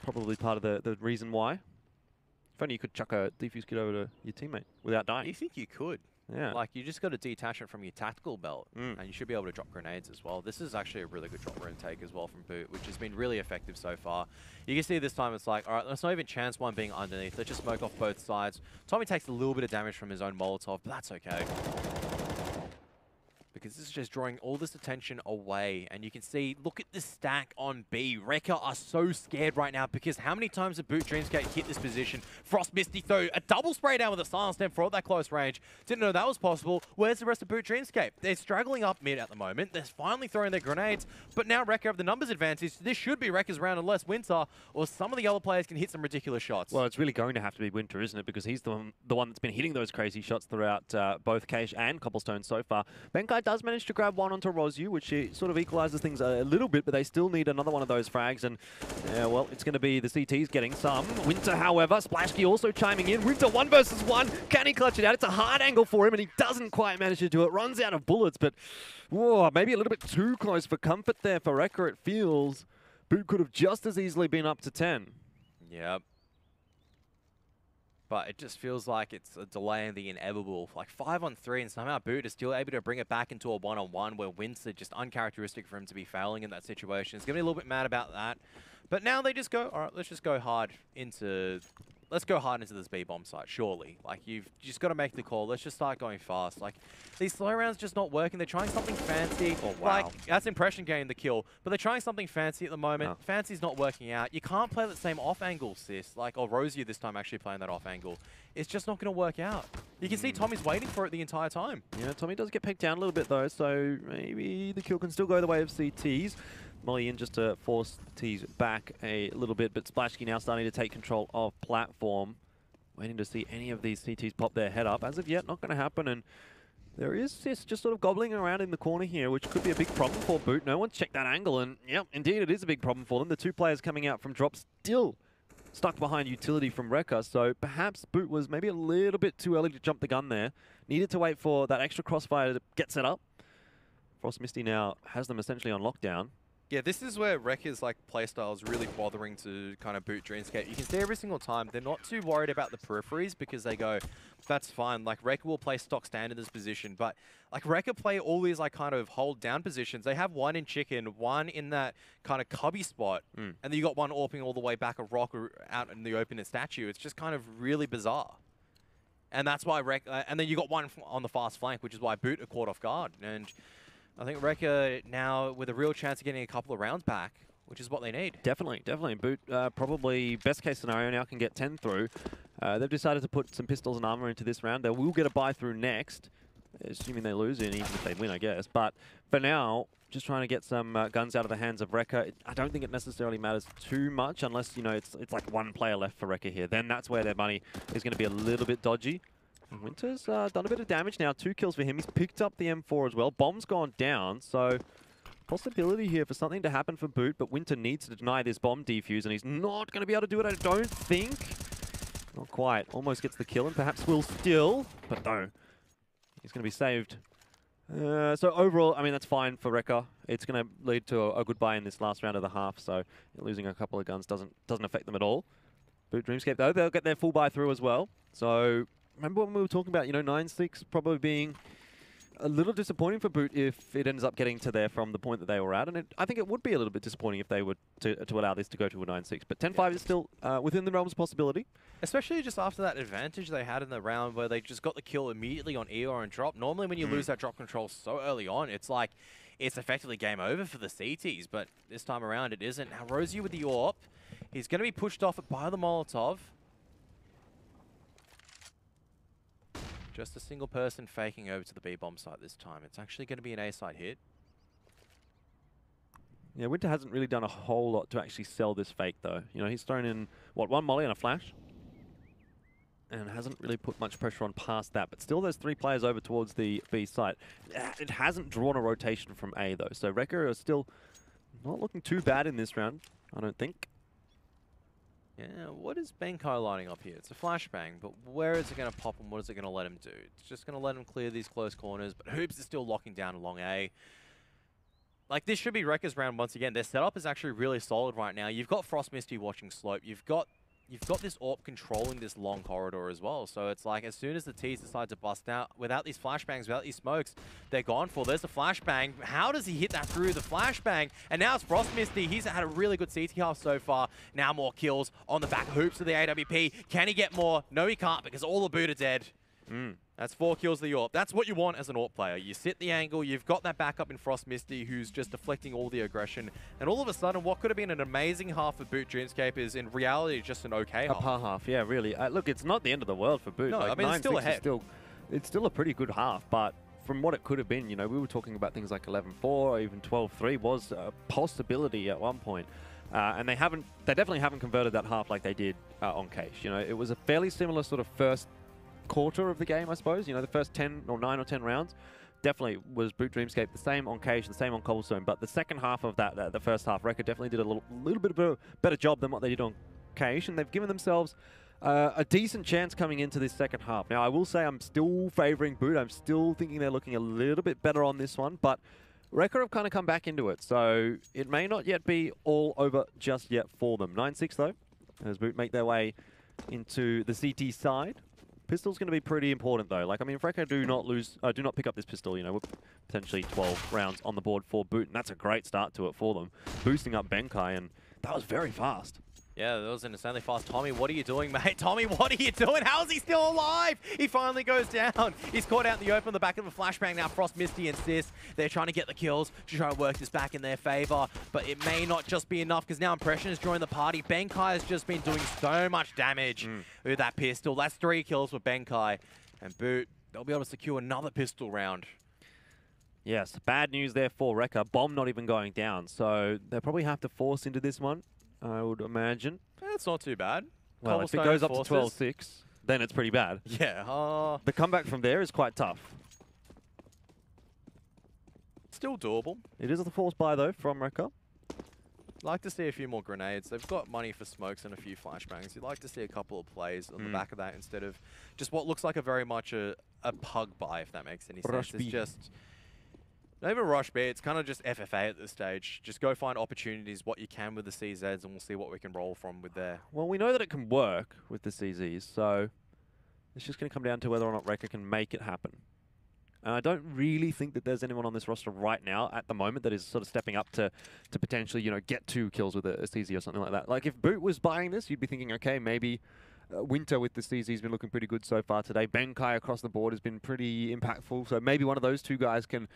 probably part of the reason why. If only you could chuck a defuse kit over to your teammate without dying. You think you could? Yeah. Like, you just got to detach it from your tactical belt, and you should be able to drop grenades as well. This is actually a really good dropper intake as well from B.O.O.T, which has been really effective so far. You can see this time it's like, all right, let's not even chance one being underneath. Let's just smoke off both sides. Tommy takes a little bit of damage from his own Molotov, but that's okay. Because this is just drawing all this attention away. And you can see, look at the stack on B. Recca are so scared right now because how many times did B.O.O.T Dreamscape hit this position? Frost Misty though, a double spray down with a silence stem for that close range. Didn't know that was possible. Where's the rest of B.O.O.T Dreamscape? They're struggling up mid at the moment. They're finally throwing their grenades, but now Recca have the numbers advantage. This should be Recca's round unless Winter or some of the other players can hit some ridiculous shots. Well, it's really going to have to be Winter, isn't it? Because he's the one that's been hitting those crazy shots throughout both Cache and Cobblestone so far. Benkai does manage to grab one onto Rosu, which sort of equalizes things a little bit, but they still need another one of those frags, and well, it's going to be the CTs getting some. Winter, however, Splashkey also chiming in. Winter 1 versus 1. Can he clutch it out? It's a hard angle for him, and he doesn't quite manage to do it. Runs out of bullets, but whoa, maybe a little bit too close for comfort there for Recca, it feels. B.O.O.T could have just as easily been up to 10. Yep. But it just feels like it's delaying the inevitable. Like 5-on-3, and somehow B.O.O.T is still able to bring it back into a 1-on-1 where Winter just uncharacteristic for him to be failing in that situation. He's going to be a little bit mad about that. But now they just go, all right, let's go hard into this B-bomb site, surely. Like, you've just got to make the call. Let's just start going fast. Like, these slow rounds just not working. They're trying something fancy. Oh, wow. Like, that's impression getting the kill. But they're trying something fancy at the moment. Oh. Fancy's not working out. You can't play the same off angle, sis. Like, or Rosie this time actually playing that off angle. It's just not going to work out. You can see Tommy's waiting for it the entire time. Yeah, Tommy does get pegged down a little bit though, so maybe the kill can still go the way of CTs. Molly in just to force T's back a little bit, but Splashkey now starting to take control of platform. Waiting to see any of these CTs pop their head up. As of yet, not going to happen, and there is Sis just sort of gobbling around in the corner here, which could be a big problem for B.O.O.T. No one's checked that angle, and yep, indeed it is a big problem for them. The two players coming out from drop still stuck behind utility from Recca, so perhaps B.O.O.T was maybe a little bit too early to jump the gun there. Needed to wait for that extra crossfire to get set up. Frost Misty now has them essentially on lockdown. Yeah, this is where Recca's like playstyle is really bothering to kind of B.O.O.T Dreamscape. You can see every single time they're not too worried about the peripheries because they go, that's fine. Like Recca will play stock stand in this position, but like Recca play all these like kind of hold down positions. They have one in chicken, one in that kind of cubby spot, and then you got one AWPing all the way back a rock or out in the open at statue. It's just kind of really bizarre. And that's why Recca, and then you got one on the fast flank, which is why B.O.O.T are caught off guard. And I think Recca now with a real chance of getting a couple of rounds back, which is what they need. Definitely. B.O.O.T probably best case scenario now can get 10 through. They've decided to put some pistols and armor into this round. They will get a buy through next, assuming they lose it, even if they win, I guess. But for now, just trying to get some guns out of the hands of Recca. I don't think it necessarily matters too much unless, you know, it's like one player left for Recca here. Then that's where their money is going to be a little bit dodgy. And Winter's done a bit of damage now. 2 kills for him. He's picked up the M4 as well. Bomb's gone down, so possibility here for something to happen for B.O.O.T, but Winter needs to deny this bomb defuse, and he's not going to be able to do it, I don't think. Not quite. Almost gets the kill, and perhaps will still, but no. He's going to be saved. So overall, I mean, that's fine for Recca. It's going to lead to a good buy in this last round of the half, so losing a couple of guns doesn't affect them at all. B.O.O.T Dreamscape, though, they'll get their full buy through as well. So remember when we were talking about, you know, 9-6 probably being a little disappointing for B.O.O.T if it ends up getting to there from the point that they were at. And I think it would be a little bit disappointing if they were to allow this to go to a 9-6. But 10-5 is still within the realms of possibility. Especially just after that advantage they had in the round where they just got the kill immediately on EO and drop. Normally when you lose that drop control so early on, it's like, it's effectively game over for the CTs. But this time around it isn't. Now Rosie with the AWP. He's going to be pushed off by the Molotov. Just a single person faking over to the B-bomb site this time. It's actually going to be an A-side hit. Yeah, Winter hasn't really done a whole lot to actually sell this fake, though. You know, he's thrown in, what, 1 molly and a flash? And hasn't really put much pressure on past that. But still, there's 3 players over towards the B site. It hasn't drawn a rotation from A, though. So Recca are still not looking too bad in this round, I don't think. Yeah, what is Benkai lining up here? It's a flashbang, but where is it going to pop and what is it going to let him do? It's just going to let him clear these close corners, but Hoops is still locking down along A. Like, this should be Recca's round once again. Their setup is actually really solid right now. You've got Frost Misty watching slope. You've got you've got this AWP controlling this long corridor as well. So it's like as soon as the T's decide to bust out, without these flashbangs, without these smokes, they're gone for. There's a flashbang. How does he hit that through the flashbang? And now it's Frost Misty. He's had a really good CT half so far. Now more kills on the back hoops of the AWP. Can he get more? No, he can't, because all the B.O.O.T are dead. That's 4 kills to the AWP. That's what you want as an AWP player. You sit the angle, you've got that backup in Frost Misty who's just deflecting all the aggression. And all of a sudden, what could have been an amazing half of B.O.O.T Dreamscape is in reality just an okay half. A par half, yeah, really. Look, it's not the end of the world for B.O.O.T. No, like, I mean, it's still ahead. It's still a pretty good half, but from what it could have been, you know, we were talking about things like 11-4 or even 12-3 was a possibility at one point. And they definitely haven't converted that half like they did on Case. You know, it was a fairly similar sort of first quarter of the game, I suppose. You know, the first 10 or 9 or 10 rounds definitely was B.O.O.T Dreamscape, the same on Cage, the same on Cobblestone. But the second half of that, the first half, Recca definitely did a little bit of a better job than what they did on Cage, and they've given themselves a decent chance coming into this second half. Now, I will say I'm still favouring B.O.O.T. I'm still thinking they're looking a little bit better on this one, but Recca have kind of come back into it, so it may not yet be all over just yet for them. 9-6 though, as B.O.O.T make their way into the CT side. Pistol's going to be pretty important though. Like, I mean, if Recca do not pick up this pistol, you know, we're potentially 12 rounds on the board for B.O.O.T, and that's a great start to it for them. Boosting up Benkai, and that was very fast. Yeah, that was insanely fast. Tommy, what are you doing, mate? Tommy, what are you doing? How is he still alive? He finally goes down. He's caught out in the open on the back of a flashbang. Now Frost Misty insists they're trying to get the kills to try and work this back in their favor. But it may not just be enough, because now Impression has joined the party. Benkai has just been doing so much damage with that pistol. That's 3 kills for Benkai. And B.O.O.T, they'll be able to secure another pistol round. Yes, bad news there for Recca. Bomb not even going down. So they'll probably have to force into this one, I would imagine. That's not too bad. Well, if it goes up to 12-6, then it's pretty bad. Yeah. The comeback from there is quite tough. Still doable. It is a force buy, though, from Recca. Like to see a few more grenades. They've got money for smokes and a few flashbangs. You'd like to see a couple of plays on the back of that instead of just what looks like a very much a pug buy, if that makes any sense. It's just... Not even rush B, it's kind of just FFA at this stage. Just go find opportunities, what you can with the CZs, and we'll see what we can roll from with there. Well, we know that it can work with the CZs, so it's just going to come down to whether or not Recca can make it happen. And I don't really think that there's anyone on this roster right now at the moment that is sort of stepping up to potentially, you know, get 2 kills with a CZ or something like that. Like, if B.O.O.T was buying this, you'd be thinking, okay, maybe Winter with the CZ has been looking pretty good so far today. Benkai across the board has been pretty impactful, so maybe one of those 2 guys can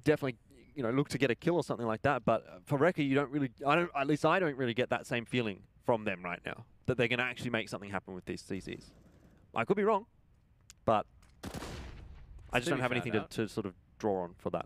definitely, you know, look to get a kill or something like that. But for Recca, you don't really, at least I don't really get that same feeling from them right now, that they're going to actually make something happen with these CZs. I could be wrong, but I just don't have anything to sort of draw on for that.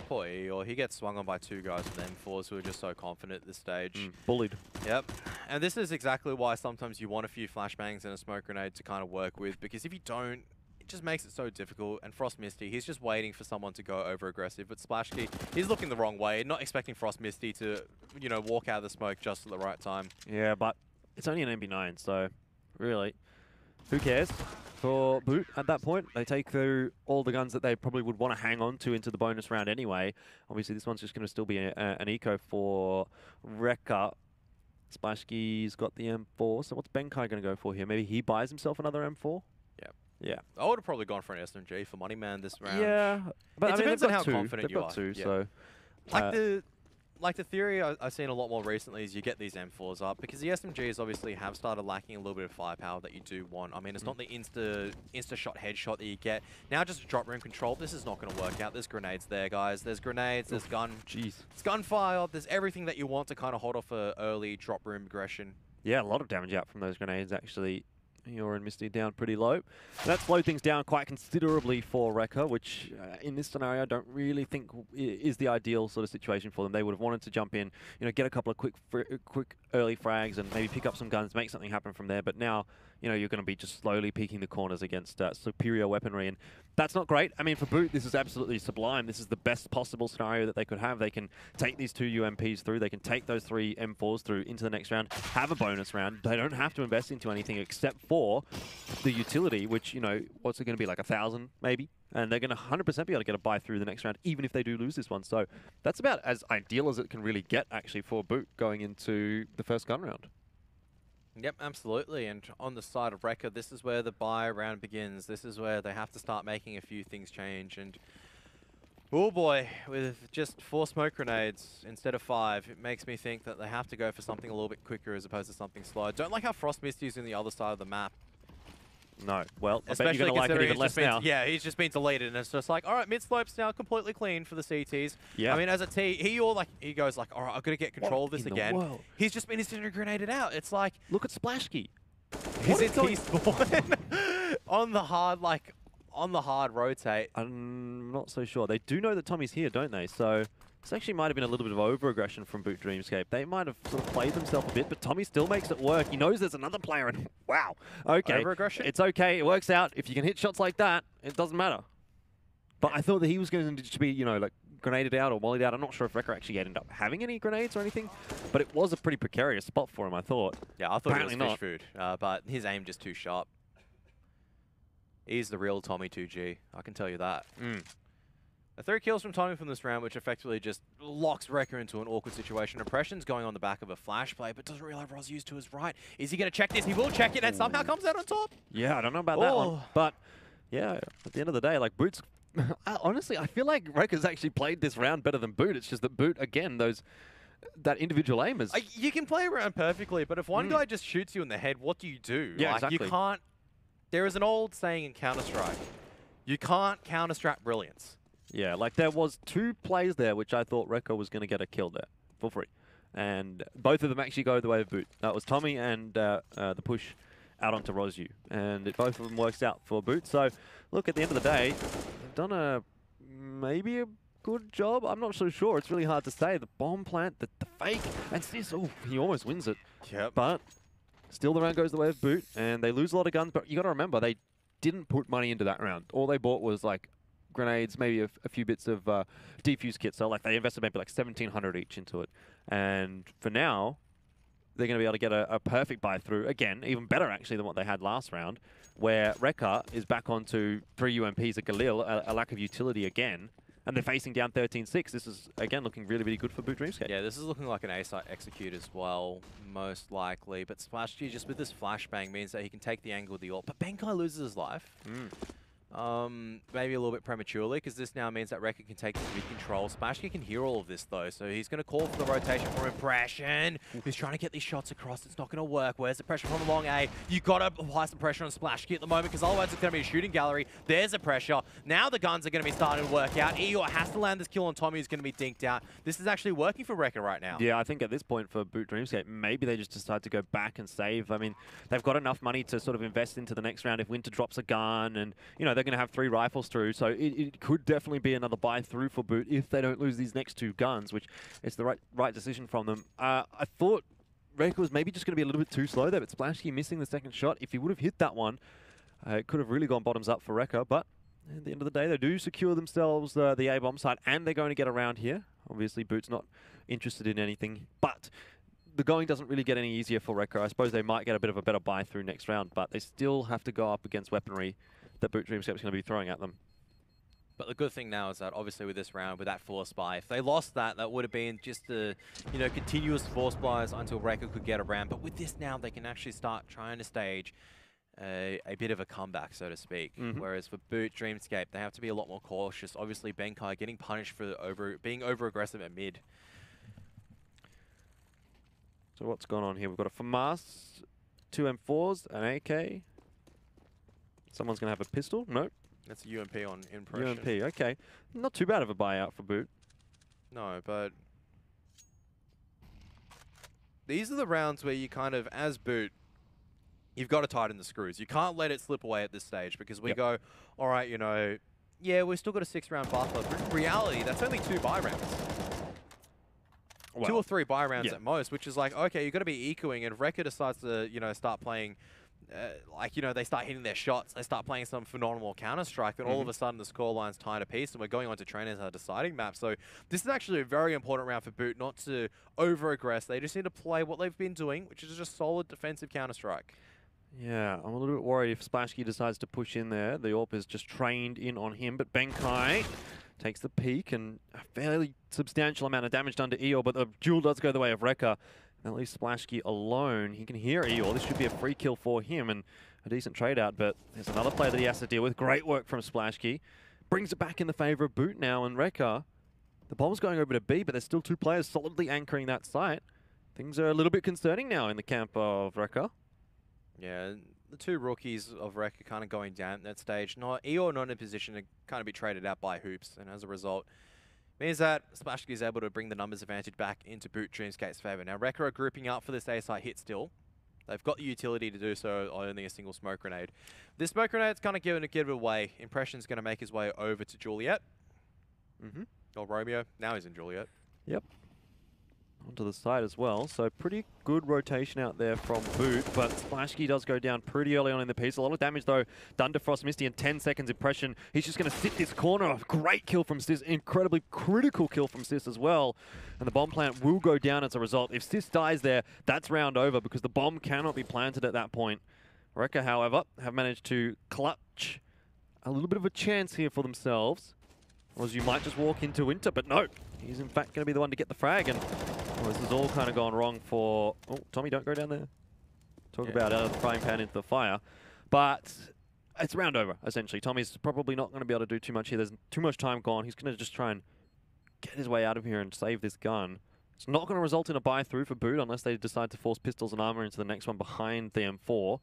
Poor E, or he gets swung on by 2 guys with M4s who are just so confident at this stage. Bullied. Yep. And this is exactly why sometimes you want a few flashbangs and a smoke grenade to kind of work with, because if you don't, it just makes it so difficult. And Frost Misty, he's just waiting for someone to go over aggressive. But Splashkey, he's looking the wrong way, not expecting Frost Misty to, you know, walk out of the smoke just at the right time. Yeah, but it's only an MB9, so really, who cares? For B.O.O.T at that point, they take through all the guns that they probably would want to hang on to into the bonus round anyway. Obviously, this one's just going to still be an eco for Recca. Splashkey's got the M4, so what's Benkai going to go for here? Maybe he buys himself another M4? Yeah. I would have probably gone for an SMG for Money Man this round. Yeah, but it depends on how confident you are. Two, yeah. So Like the theory I've seen a lot more recently is you get these M4s up, because the SMGs obviously have started lacking a little bit of firepower that you do want. I mean, it's not the insta shot headshot that you get. Now just a drop room control, this is not going to work out. There's grenades there, guys. There's grenades, there's it's gunfire, there's everything that you want to kind of hold off a early drop room aggression. Yeah, a lot of damage out from those grenades, actually. You're and Misty down pretty low. That slowed things down quite considerably for Recca, which in this scenario I don't really think is the ideal sort of situation for them. They would have wanted to jump in, you know, get a couple of quick early frags and maybe pick up some guns, make something happen from there. But now, you know, you're going to be just slowly peeking the corners against superior weaponry, and that's not great. I mean, for B.O.O.T, this is absolutely sublime. This is the best possible scenario that they could have. They can take these 2 UMPs through. They can take those 3 M4s through into the next round, have a bonus round. They don't have to invest into anything except for the utility, which, you know, what's it going to be, like 1,000 maybe? And they're going to 100% be able to get a buy through the next round, even if they do lose this one. So that's about as ideal as it can really get, actually, for B.O.O.T going into the first gun round. Yep, absolutely. And on the side of Recca, this is where the buy round begins. This is where they have to start making a few things change. And oh boy, with just 4 smoke grenades instead of 5, it makes me think that they have to go for something a little bit quicker as opposed to something slow. I don't like how Frost Misty's in the other side of the map. No. Well, I bet Especially you're going to like it even less now. Yeah, he's just been deleted, and it's just like, all right, mid slope's now completely clean for the CTs. Yeah. I mean, as a T, he goes like, all right, I've got to get control of this again. He's just been incendiary grenaded out. It's like, look at Splashkey. He's in T-spawn on the hard rotate. I'm not so sure. They do know that Tommy's here, don't they? So this actually might have been a little bit of over-aggression from B.O.O.T Dreamscape. They might have sort of played themselves a bit, but Tommy still makes it work. He knows there's another player, and wow. Okay. Over-aggression? It's okay. It works out. If you can hit shots like that, it doesn't matter. But I thought that he was going to be, you know, like grenaded out or mollied out. I'm not sure if Recca actually ended up having any grenades or anything, but it was a pretty precarious spot for him, I thought. Yeah, I thought Apparently it was fish food, but his aim just too sharp. He's the real Tommy 2G, I can tell you that. 3 kills from Tommy from this round, which effectively just locks Recca into an awkward situation. Oppression's going on the back of a flash play, but doesn't realize Roz used to his right. Is he going to check this? He will check it and somehow comes out on top. Yeah, I don't know about that one. But yeah, at the end of the day, like B.O.O.T's honestly, I feel like Recca's actually played this round better than B.O.O.T. It's just that B.O.O.T, again, that individual aim is... You can play around perfectly, but if one guy just shoots you in the head, what do you do? Yeah, like, exactly. You can't... There is an old saying in Counter-Strike. You can't counter-strap brilliance. Yeah, like there was 2 plays there which I thought Recca was going to get a kill there for free. And both of them actually go the way of B.O.O.T. That was Tommy and the push out onto Rozyu. And both of them works out for B.O.O.T. So, look, at the end of the day, they've done maybe a good job. I'm not so sure. It's really hard to say. The bomb plant, the fake, and Sis, oh, he almost wins it. Yep. But still the round goes the way of B.O.O.T. And they lose a lot of guns. But you got to remember, they didn't put money into that round. All they bought was like grenades, maybe a few bits of defuse kits. So like they invested maybe like 1,700 each into it. And for now, they're going to be able to get a perfect buy through. Again, even better actually than what they had last round, where Recca is back onto 3 UMPs at Galil, a lack of utility again. And they're facing down 13-6. This is, again, looking really, really good for B.O.O.T Dreamscape. Yeah, this is looking like an A-site execute as well, most likely. But Splashgy, just with this flashbang, means that he can take the angle of the AWP. But Benkai loses his life. Maybe a little bit prematurely, because this now means that Recca can take this mid control. Splashgy can hear all of this, though, so he's going to call for the rotation from Impression. He's trying to get these shots across. It's not going to work. Where's the pressure from the long A? You've got to apply some pressure on Splashgy at the moment, because otherwise it's going to be a shooting gallery. There's the pressure. Now the guns are going to be starting to work out. Eeyore has to land this kill on Tommy, who's going to be dinked out. This is actually working for Recca right now. Yeah, I think at this point for B.O.O.T Dreamscape, maybe they just decide to go back and save. I mean, they've got enough money to sort of invest into the next round if Winter drops a gun, and, you know, they're going to have 3 rifles through, so it could definitely be another buy through for B.O.O.T if they don't lose these next 2 guns, which is the right decision from them. I thought Recca was maybe just going to be a little bit too slow there, but Splashgy missing the second shot. If he would have hit that one, it could have really gone bottoms up for Recca, but at the end of the day, they do secure themselves the A-bomb side, and they're going to get around here. Obviously, B.O.O.T's not interested in anything, but the going doesn't really get any easier for Recca. I suppose they might get a bit of a better buy through next round, but they still have to go up against weaponry that B.O.O.T Dreamscape is going to be throwing at them. But the good thing now is that obviously with this round, with that force buy, if they lost that, that would have been just a, you know, continuous force buys until Recca could get around. But with this now, they can actually start trying to stage a bit of a comeback, so to speak. Whereas for B.O.O.T Dreamscape, they have to be a lot more cautious. Obviously, Benkai getting punished for being over-aggressive at mid. So what's going on here? We've got a FAMAS, 2 M4s, an AK. Someone's going to have a pistol? No. That's a UMP on Impression. UMP, okay. Not too bad of a buyout for B.O.O.T. No, but these are the rounds where you kind of, as B.O.O.T, you've got to tighten the screws. You can't let it slip away at this stage, because we go, all right, you know, yeah, we've still got a 6-round buffer, but in reality, that's only 2 buy rounds. Well, 2 or 3 buy rounds at most, which is like, okay, you've got to be ecoing, and if Recca decides to, you know, start playing, like, you know, they start hitting their shots, they start playing some phenomenal Counter-Strike, then all of a sudden the scoreline's tied a piece, and we're going on to train as a deciding map. So this is actually a very important round for B.O.O.T, not to over-aggress. They just need to play what they've been doing, which is just solid defensive Counter-Strike. Yeah, I'm a little bit worried if Splashgy decides to push in there. The AWP is just trained in on him, but Benkai takes the peak, and a fairly substantial amount of damage done to Eeyore, but the duel does go the way of Recca. That leaves Splashki alone. He can hear Eeyore. This should be a free kill for him and a decent trade out, but there's another player that he has to deal with. Great work from Splashki. Brings it back in the favor of B.O.O.T now, and Recca. The bomb's going over to B, but there's still 2 players solidly anchoring that site. Things are a little bit concerning now in the camp of Recca. Yeah, the 2 rookies of Recca kind of going down at that stage. Eeyore not in a position to kind of be traded out by Hoops, and as a result, means that Splashki is able to bring the numbers advantage back into B.O.O.T Dreamscape's favor. Now, Recca are grouping up for this A site hit still. They've got the utility to do so on only a single smoke grenade. This smoke grenade's kind of give it away. Impression's going to make his way over to Juliet. Or Romeo. Now he's in Juliet. Yep. Onto the side as well. So pretty good rotation out there from B.O.O.T, but Splashki does go down pretty early on in the piece. A lot of damage though done to Frost Misty in 10 seconds impression. He's just going to sit this corner. A great kill from Sis. Incredibly critical kill from Sis as well. And the bomb plant will go down as a result. If Sis dies there, that's round over because the bomb cannot be planted at that point. Recca, however, have managed to clutch a little bit of a chance here for themselves. Or as you might just walk into Winter, but no. He's in fact going to be the one to get the frag, and well, this has all kind of gone wrong for... Oh, Tommy, don't go down there. Talk about out of the frying pan into the fire. But it's round over, essentially. Tommy's probably not going to be able to do too much here. There's too much time gone. He's going to just try and get his way out of here and save this gun. It's not going to result in a buy-through for B.O.O.T unless they decide to force pistols and armor into the next one behind the M4,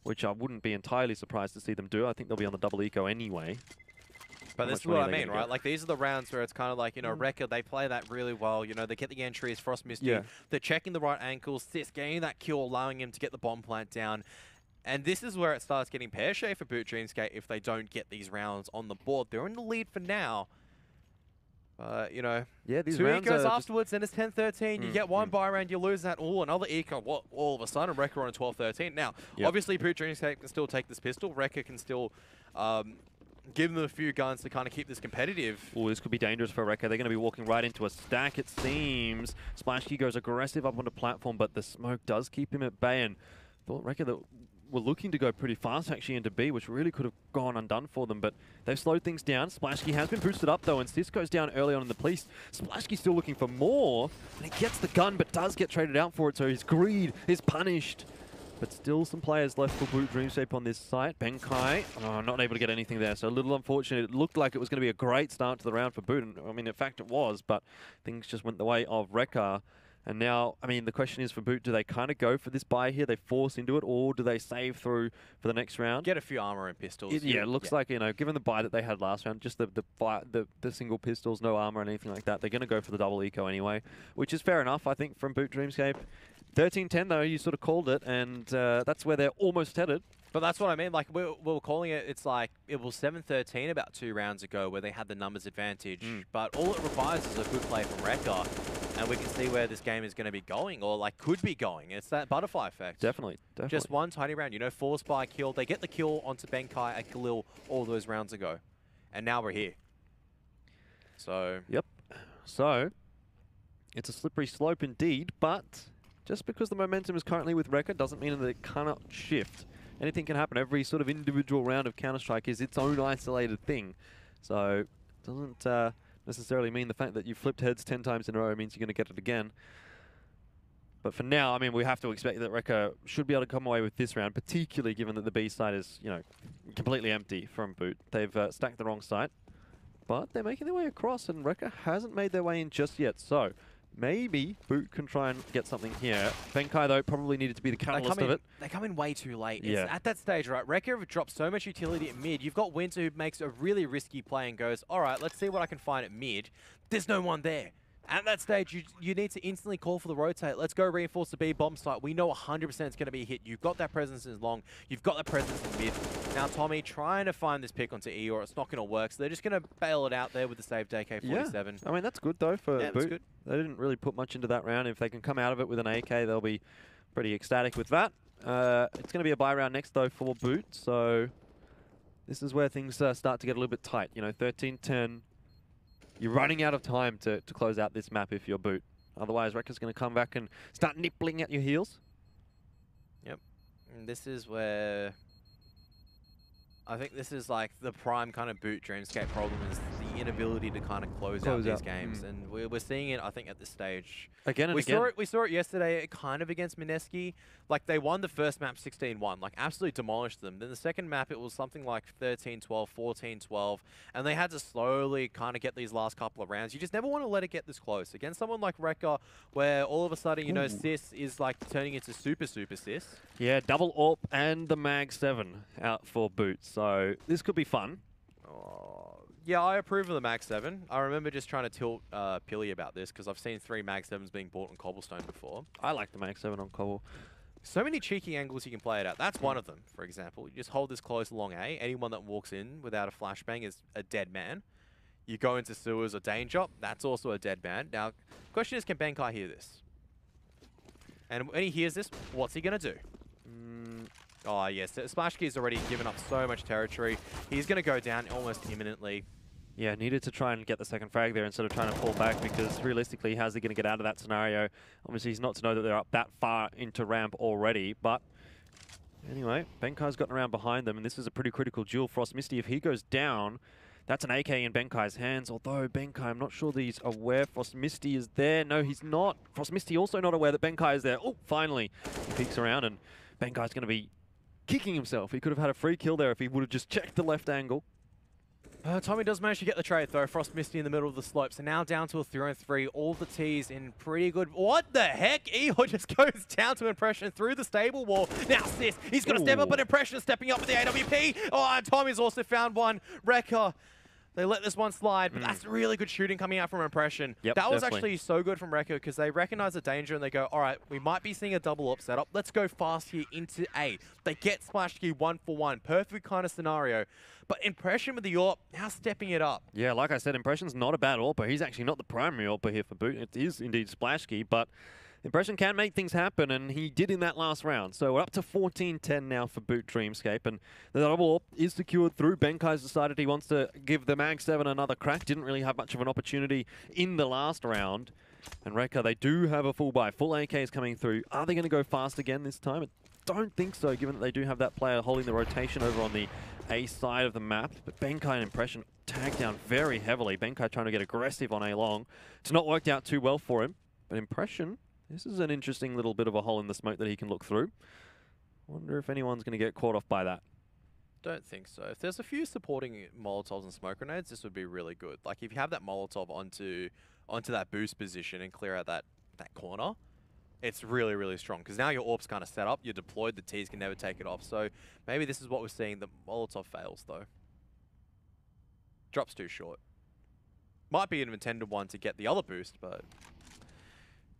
which I wouldn't be entirely surprised to see them do. I think they'll be on the double eco anyway. But this is what I mean, right? Like, these are the rounds where it's kind of like, you know, Recca, they play that really well. You know, they get the entries, Frost Misty. Yeah. They're checking the right ankles, Sis getting that kill, allowing him to get the bomb plant down. And this is where it starts getting pear-shaped for B.O.O.T Dreamscape if they don't get these rounds on the board. They're in the lead for now. You know, yeah, these 2 rounds ecos afterwards, then it's 10-13. You get 1 buy round, you lose that. Oh, another eco. What? All of a sudden, Recca on a 12-13. Now, obviously, B.O.O.T Dreamscape can still take this pistol. Recca can still... give them a few guns to kind of keep this competitive. Oh, this could be dangerous for Recca. They're going to be walking right into a stack, it seems. Splashki goes aggressive up on the platform, but the smoke does keep him at bay. And thought Recca that were looking to go pretty fast actually into B, which really could have gone undone for them, but they've slowed things down. Splashki has been boosted up though, and Sis goes down early on in the police. Splashki's still looking for more, and he gets the gun, but does get traded out for it, so his greed is punished. But still some players left for B.O.O.T Dreamscape on this site. Benkai, not able to get anything there, so a little unfortunate. It looked like it was going to be a great start to the round for B.O.O.T. I mean, in fact it was, but things just went the way of Recca. And now, I mean, the question is for B.O.O.T, do they kind of go for this buy here? They force into it, or do they save through for the next round? Get a few armor and pistols. It looks like, you know, given the buy that they had last round, just the single pistols, no armor and anything like that, they're going to go for the double eco anyway, which is fair enough, I think, from B.O.O.T Dreamscape. 13-10 though, you sort of called it, and that's where they're almost headed. But that's what I mean, like, we were calling it, it's like, it was 7-13 about 2 rounds ago where they had the numbers advantage, but all it requires is a good play from Recca, and we can see where this game is going to be going, or like, could be going. It's that butterfly effect. Definitely. Just one tiny round, you know, force by kill. They get the kill onto Benkai and Khalil all those rounds ago, and now we're here. So... Yep. So, it's a slippery slope indeed, but... just because the momentum is currently with Recca doesn't mean that it cannot shift. Anything can happen. Every sort of individual round of Counter-Strike is its own isolated thing. So it doesn't necessarily mean the fact that you flipped heads 10 times in a row means you're going to get it again. But for now, I mean, we have to expect that Recca should be able to come away with this round, particularly given that the B side is, you know, completely empty from B.O.O.T. They've stacked the wrong side, but they're making their way across, and Recca hasn't made their way in just yet. So maybe B.O.O.T can try and get something here. Benkai, though, probably needed to be the catalyst of it. They come in way too late. Yeah. It's at that stage, right? Recca have dropped so much utility at mid. You've got Winter who makes a really risky play and goes, all right, let's see what I can find at mid. There's no one there. At that stage, you need to instantly call for the rotate. Let's go reinforce the B bomb site. We know 100% it's going to be a hit. You've got that presence in long. You've got that presence in mid. Now, Tommy trying to find this pick onto Eeyore. It's not going to work, so they're just going to bail it out there with the saved AK-47. Yeah. I mean, that's good, though, for B.O.O.T. They didn't really put much into that round. If they can come out of it with an AK, they'll be pretty ecstatic with that. It's going to be a buy round next, though, for B.O.O.T. So this is where things start to get a little bit tight. You know, 13-10. You're running out of time to close out this map if you're B.O.O.T. Otherwise, Recca's going to come back and start nippling at your heels. Yep. And this is where... I think this is like the prime kind of B.O.O.T Dreamscape problem is the inability to kind of close out these games. And we're seeing it, I think, at this stage. Again and again. We saw it yesterday, kind of against Mineski. Like, they won the first map 16-1, like, absolutely demolished them. Then the second map, it was something like 13-12, 14-12, and they had to slowly kind of get these last couple of rounds. You just never want to let it get this close. Against someone like Recca, where all of a sudden, you know, Sis is, like, turning into super Sis. Yeah, double AWP and the Mag 7 out for B.O.O.T. So this could be fun. Yeah, I approve of the Mag 7. I remember just trying to tilt Pilly about this because I've seen 3 Mag 7s being bought on Cobblestone before. I like the Mag 7 on Cobble. So many cheeky angles you can play it at. That's one of them, for example. You just hold this close along A. Anyone that walks in without a flashbang is a dead man. You go into sewers or danger, that's also a dead man. Now, question is, can Benkai hear this? And when he hears this, what's he going to do? Oh, yes. Splashkey's already given up so much territory. He's going to go down almost imminently. Yeah, needed to try and get the second frag there instead of trying to pull back because realistically, how's he going to get out of that scenario? Obviously, he's not to know that they're up that far into ramp already, but anyway, Benkai's gotten around behind them, and this is a pretty critical duel. Frost Misty, if he goes down, that's an AK in Benkai's hands, although Benkai, I'm not sure that he's aware Frost Misty is there. No, he's not. Frost Misty also not aware that Benkai is there. Oh, finally. He peeks around, and Benkai's going to be kicking himself. He could have had a free kill there if he would have just checked the left angle. Tommy does manage to get the trade, though. Frost Misty in the middle of the slope. So now down to a 3-on-3. All the T's in pretty good... What the heck? Eeyore just goes down to Impression through the stable wall. Now Sis, he's going to step up, but Impression is stepping up with the AWP. Oh, and Tommy's also found one. Recca. They let this one slide, but that's really good shooting coming out from Impression. Yep, that was actually so good from Recca because they recognize the danger and they go, all right, we might be seeing a double up setup. Let's go fast here into A. They get Splashkey 1-for-1. Perfect kind of scenario. But Impression with the AWP, now stepping it up. Yeah, like I said, Impression's not a bad AWPer. He's actually not the primary AWPer here for B.O.O.T. It is indeed Splashkey, but Impression can make things happen, and he did in that last round. So we're up to 14-10 now for B.O.O.T. Dreamscape, and the double AWP is secured through. Benkai's decided he wants to give the Mag 7 another crack. Didn't really have much of an opportunity in the last round. And Recca, they do have a full buy. Full AKs coming through. Are they going to go fast again this time? I don't think so, given that they do have that player holding the rotation over on the A side of the map. But Benkai and Impression tagged down very heavily. Benkai trying to get aggressive on A long. It's not worked out too well for him, but Impression... This is an interesting little bit of a hole in the smoke that he can look through. Wonder if anyone's going to get caught off by that. Don't think so. If there's a few supporting Molotovs and smoke grenades, this would be really good. Like, if you have that Molotov onto that boost position and clear out that corner, it's really, really strong. Because now your AWP's kind of set up, you're deployed, the Ts can never take it off. So maybe this is what we're seeing. The Molotov fails, though. Drops too short. Might be an intended one to get the other boost, but...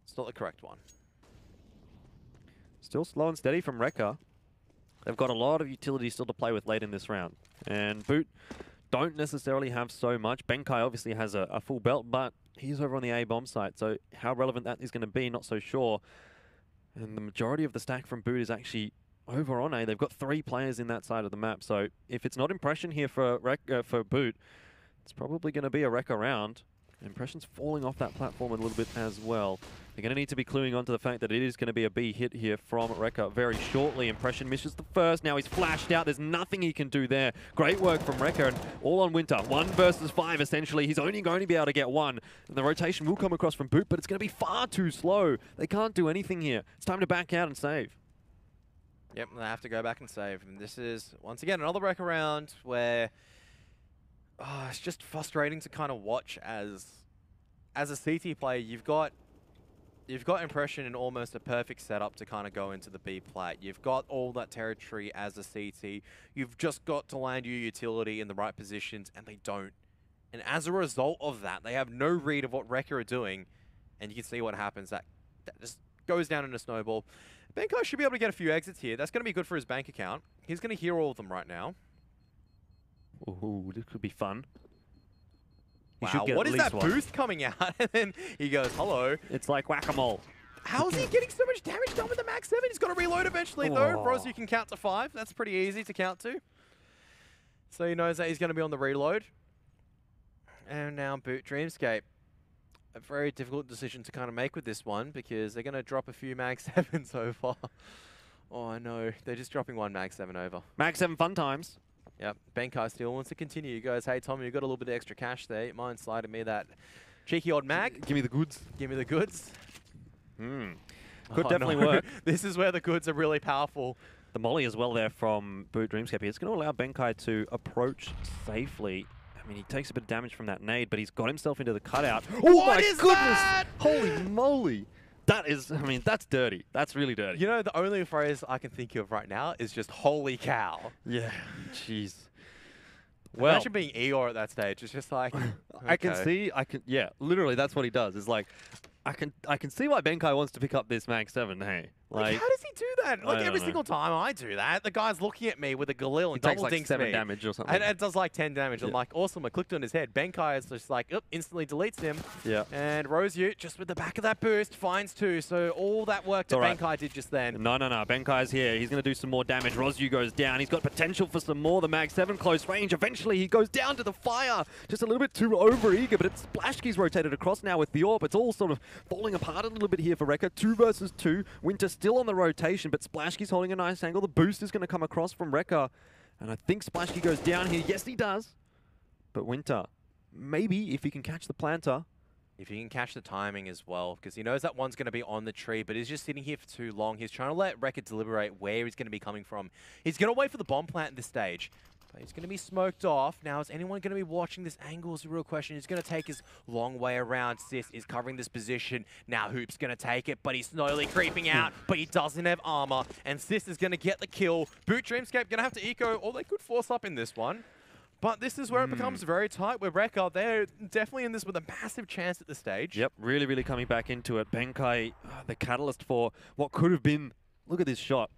it's not the correct one. Still slow and steady from Recca. They've got a lot of utility still to play with late in this round. And B.O.O.T. don't necessarily have so much. Benkai obviously has a full belt, but he's over on the A bomb site. So how relevant that is going to be, not so sure. And the majority of the stack from B.O.O.T. is actually over on A. They've got 3 players in that side of the map. So if it's not Impression here for B.O.O.T., it's probably going to be a Recca round. Impression's falling off that platform a little bit as well. They're going to need to be cluing on to the fact that it is going to be a B hit here from Recca very shortly. Impression misses the first. Now he's flashed out. There's nothing he can do there. Great work from Recca, and all on Winter. 1 versus 5, essentially. He's only going to be able to get 1. And the rotation will come across from B.O.O.T., but it's going to be far too slow. They can't do anything here. It's time to back out and save. Yep, they have to go back and save. And this is, once again, another Recca round where... oh, it's just frustrating to kind of watch as a CT player. You've got Impression in almost a perfect setup to kind of go into the B plat. You've got all that territory as a CT. You've just got to land your utility in the right positions, and they don't. And as a result of that, they have no read of what Recca are doing, and you can see what happens. That just goes down in a snowball. Benkai should be able to get a few exits here. That's going to be good for his bank account. He's going to hear all of them right now. Ooh, this could be fun. Wow, what is that boost coming out? And then he goes, hello. It's like whack-a-mole. How is he getting so much damage done with the Mag 7? He's got to reload eventually, though. Bros, you can count to 5. That's pretty easy to count to. So he knows that he's going to be on the reload. And now B.O.O.T. Dreamscape. A very difficult decision to kind of make with this one because they're going to drop a few Mag 7s over. Oh, no. They're just dropping 1 Mag 7 over. Mag 7 fun times. Yep. Benkai still wants to continue. He goes, hey, Tommy, you got a little bit of extra cash there. You mind sliding me that cheeky odd mag? Give me the goods. Give me the goods. Could definitely work. This is where the goods are really powerful. The molly as well there from B.O.O.T Dreamscape. It's going to allow Benkai to approach safely. I mean, he takes a bit of damage from that nade, but he's got himself into the cutout. Oh my goodness! That? Holy moly! That is, I mean, that's dirty. That's really dirty. You know, the only phrase I can think of right now is just holy cow. Yeah. Jeez. Well, imagine being Eeyore at that stage. It's just like, okay. Yeah, literally, that's what he does. It's like, I can see why Benkai wants to pick up this Mag 7, hey. Like, how does he do that? Like, every single time I do that, the guy's looking at me with a Galil and double dinks 7 me. damage or something. And it does like 10 damage. Yeah. I'm like, awesome, I clicked on his head. Benkai is just like, instantly deletes him. Yeah. And Rosyu, just with the back of that boost, finds 2. So all that work that Benkai did just then. No. Benkai's here. He's going to do some more damage. Rosyu goes down. He's got potential for some more. The Mag 7 close range. Eventually, he goes down to the fire. Just a little bit too over-eager, but it's Splashke's rotated across now with the AWP. It's all sort of falling apart a little bit here for Recca. 2 versus 2. Winter still on the rotation, but Splashke's holding a nice angle. The boost is going to come across from Recca. And I think Splashke goes down here. Yes, he does. But Winter, maybe if he can catch the planter. If he can catch the timing as well, because he knows that one's going to be on the tree, but he's just sitting here for too long. He's trying to let Recca deliberate where he's going to be coming from. He's going to wait for the bomb plant at this stage. But he's going to be smoked off. Now, is anyone going to be watching this angle is the real question. He's going to take his long way around. Sis is covering this position. Now Hoop's going to take it, but he's slowly creeping out, but he doesn't have armor. And Sis is going to get the kill. B.O.O.T Dreamscape going to have to eco, or they could force up in this one. But this is where it becomes very tight with Recca. They're definitely in this with a massive chance at this stage. Yep, really coming back into it. Benkai, the catalyst for what could have been. Look at this shot.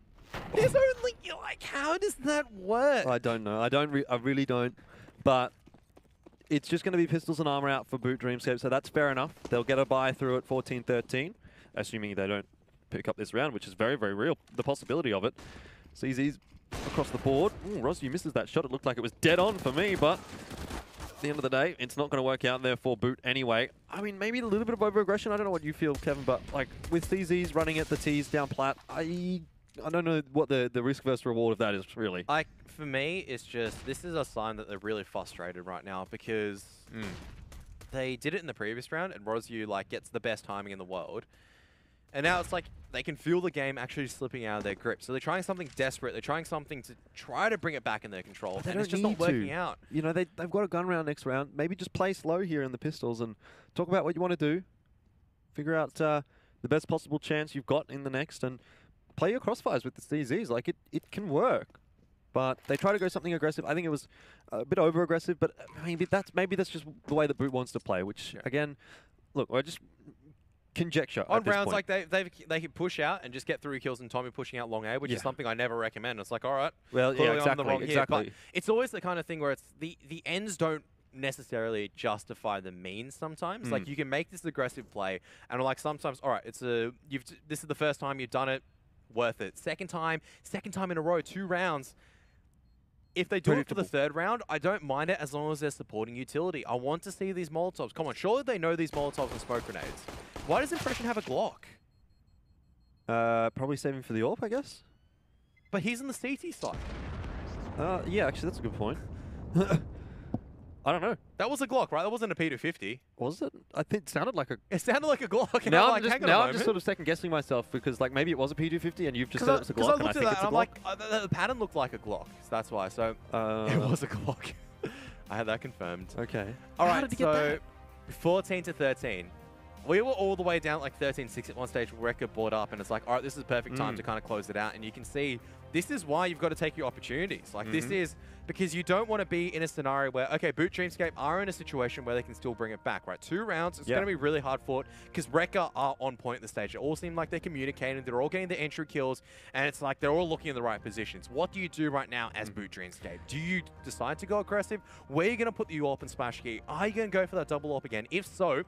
There's only, like, how does that work? I don't know. I really don't. But it's just going to be pistols and armor out for B.O.O.T Dreamscape, so that's fair enough. They'll get a buy through at 14-13, assuming they don't pick up this round, which is very real. The possibility of it. CZ's across the board. Ooh, Rosyu misses that shot. It looked like it was dead on for me, but at the end of the day, it's not going to work out there for B.O.O.T anyway. I mean, maybe a little bit of over-aggression. I don't know what you feel, Kevin, but like with CZ's running at the T's down plat, I don't know what the risk versus reward of that is, really. For me, it's just, this is a sign that they're really frustrated right now because they did it in the previous round and Rosyu, like, gets the best timing in the world. And now it's like they can feel the game actually slipping out of their grip. So they're trying something desperate. They're trying something to try to bring it back in their control. But and it's just not working out. You know, they've got a gun round next round. Maybe just play slow here in the pistols and talk about what you want to do. Figure out the best possible chance you've got in the next and play your crossfires with the CZs. Like, it can work. But they try to go something aggressive. I think it was a bit over-aggressive, but maybe that's just the way that B.O.O.T wants to play, which, again, look, I just conjecture on rounds like they can push out and just get 3 kills and Tommy pushing out long A, which is something I never recommend. It's like, all right, well, yeah, exactly, I'm the wrong here. But it's always the kind of thing where it's the ends don't necessarily justify the means sometimes. Like, you can make this aggressive play, and like sometimes, all right, this is the first time you've done it, worth it. Second time in a row, 2 rounds. If they do it for the 3rd round, I don't mind it as long as they're supporting utility. I want to see these Molotovs. Come on, surely they know these Molotovs and smoke grenades. Why does Impression have a Glock? Probably saving for the AWP, I guess. But he's on the CT side. Yeah, actually, that's a good point. I don't know. That was a Glock, right? That wasn't a P250. Was it? I think it sounded like a... It sounded like a Glock. Now I'm just sort of second-guessing myself because, like, maybe it was a P250 and you've just said it was a Glock. Because I looked at that and I'm like, the pattern looked like a Glock. So that's why. So it was a Glock. I had that confirmed. Okay. All right, so 14-13. We were all the way down like 13-6 at one stage. Recca brought up, and it's like, all right, this is the perfect time to kind of close it out. And you can see this is why you've got to take your opportunities. Like, this is because you don't want to be in a scenario where, okay, B.O.O.T Dreamscape are in a situation where they can still bring it back, right? 2 rounds, it's going to be really hard fought because Recca are on point at the stage. It all seemed like they're communicating. They're all getting the entry kills, and it's like they're all looking in the right positions. What do you do right now as B.O.O.T Dreamscape? Do you decide to go aggressive? Where are you going to put the AWP and Splashke? Are you going to go for that double AWP again? If so,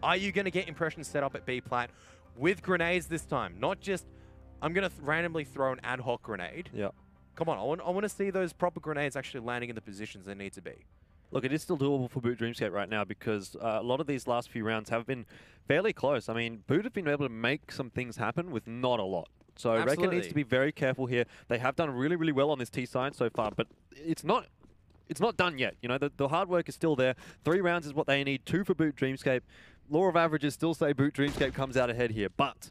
are you going to get impressions set up at B plat with grenades this time? Not just, I'm going to randomly throw an ad hoc grenade. Yeah. Come on, I want to see those proper grenades actually landing in the positions they need to be. Look, it is still doable for B.O.O.T Dreamscape right now because a lot of these last few rounds have been fairly close. I mean, B.O.O.T have been able to make some things happen with not a lot. So Recca needs to be very careful here. They have done really well on this T side so far, but it's not it's not done yet. You know, the hard work is still there. 3 rounds is what they need. 2 for B.O.O.T Dreamscape. Law of averages still say B.O.O.T Dreamscape comes out ahead here, but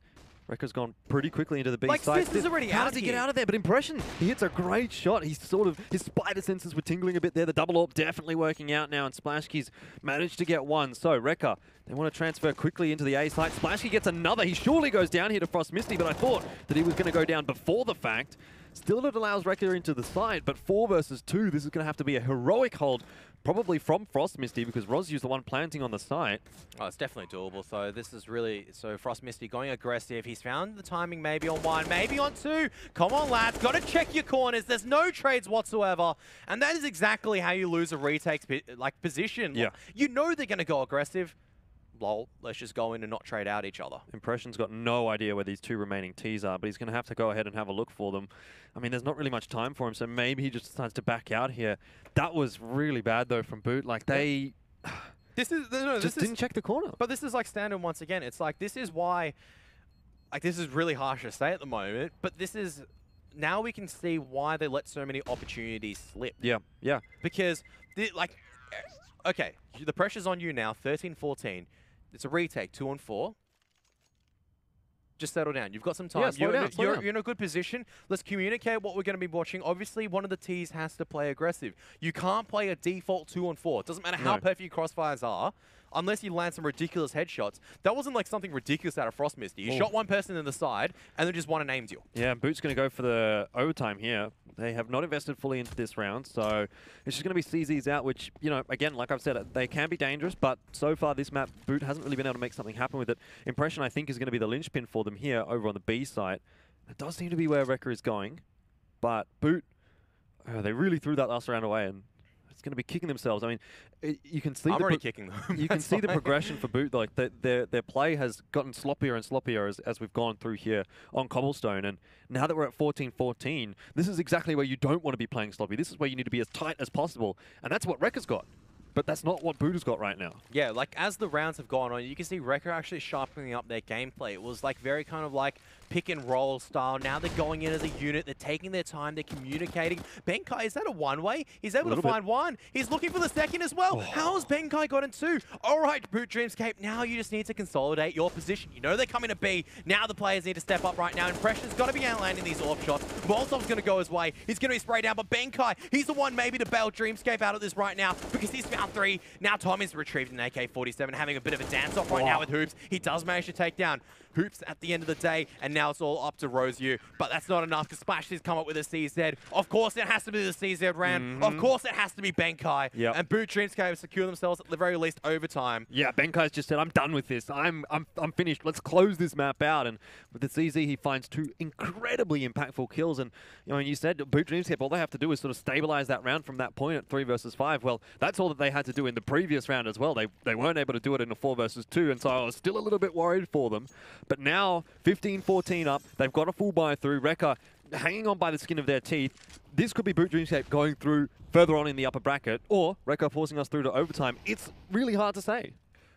Recca's gone pretty quickly into the B side. This is already How out does he here. get out of there? But Impression, he hits a great shot. He's sort of, his spider senses were tingling a bit there. The double AWP definitely working out now, and Splashkey's managed to get 1. So Recca, they want to transfer quickly into the A site. Splashkey gets another. He surely goes down here to Frost Misty, but I thought that he was going to go down before the fact. Still, it allows Recca into the side, but 4 versus 2, this is going to have to be a heroic hold, probably from Frost Misty, because Rozzyu's the one planting on the site. Oh, it's definitely doable. So this is really, so Frost Misty going aggressive. He's found the timing maybe on 1, maybe on 2. Come on, lads. Got to check your corners. There's no trades whatsoever. And that is exactly how you lose a retake position. Yeah. You know they're going to go aggressive. Lol, let's just go in and not trade out each other. Impression's got no idea where these 2 remaining Ts are, but he's going to have to go ahead and have a look for them. I mean, there's not really much time for him, so maybe he just decides to back out here. That was really bad, though, from B.O.O.T. Like, they just didn't check the corner. But this is like standard once again. It's like, this is why, like, this is really harsh to say at the moment, but this is, now we can see why they let so many opportunities slip. Yeah, yeah. Because, like, okay, the pressure's on you now, 13-14. It's a retake, 2 on 4. Just settle down. You've got some time. Yeah, slow down. You're in a good position. Let's communicate what we're going to be watching. Obviously, one of the Ts has to play aggressive. You can't play a default 2 on 4. It doesn't matter how perfect your crossfires are, unless you land some ridiculous headshots. That wasn't like something ridiculous out of Frost Misty. You shot one person in the side, and then just one and aimed you. Yeah, B.O.O.T's going to go for the overtime here. They have not invested fully into this round, so it's just going to be CZs out, which, you know, again, like I've said, they can be dangerous, but so far this map, B.O.O.T hasn't really been able to make something happen with it. Impression, I think, is going to be the linchpin for them here over on the B site. It does seem to be where Recca is going, but B.O.O.T, they really threw that last round away, and it's going to be kicking themselves. I mean, you can see I'm already kicking them. You can see the progression for B.O.O.T. Like their play has gotten sloppier and sloppier as we've gone through here on Cobblestone. And now that we're at 14-14, this is exactly where you don't want to be playing sloppy. This is where you need to be as tight as possible, and that's what Recca's got. But that's not what B.O.O.T's got right now. Yeah, like as the rounds have gone on, you can see Recca actually sharpening up their gameplay. It was like very kind of like pick and roll style. Now they're going in as a unit. They're taking their time. They're communicating. Benkai, is that a one-way? He's able to find 1. He's looking for the second as well. How has Benkai gotten 2? All right, B.O.O.T Dreamscape, now you just need to consolidate your position. You know they're coming to B. Now the players need to step up right now. Impression's got to be outlanding these AWP shots. Molotov's going to go his way. He's going to be sprayed down, but Benkai, he's the one maybe to bail Dreamscape out of this right now because he's found 3. Now Tommy's retrieved an AK-47, having a bit of a dance-off right now with Hoops. He does manage to take down Hoops at the end of the day, and now it's all up to Rozzy. But that's not enough because Splash's come up with a CZ. Of course, it has to be the CZ round. Of course, it has to be Benkai. And B.O.O.T Dreamscape secure themselves at the very least overtime. Yeah, Benkai's just said, I'm done with this. I'm finished. Let's close this map out. And with the CZ, he finds 2 incredibly impactful kills. And you know, when you said B.O.O.T Dreamscape, all they have to do is sort of stabilize that round from that point at 3 versus 5. Well, that's all that they had to do in the previous round as well. They weren't able to do it in a 4 versus 2, and so I was still a little bit worried for them. But now, 15-14 up, they've got a full buy through. Recca hanging on by the skin of their teeth. This could be B.O.O.T Dreamscape going through further on in the upper bracket, or Recca forcing us through to overtime. It's really hard to say.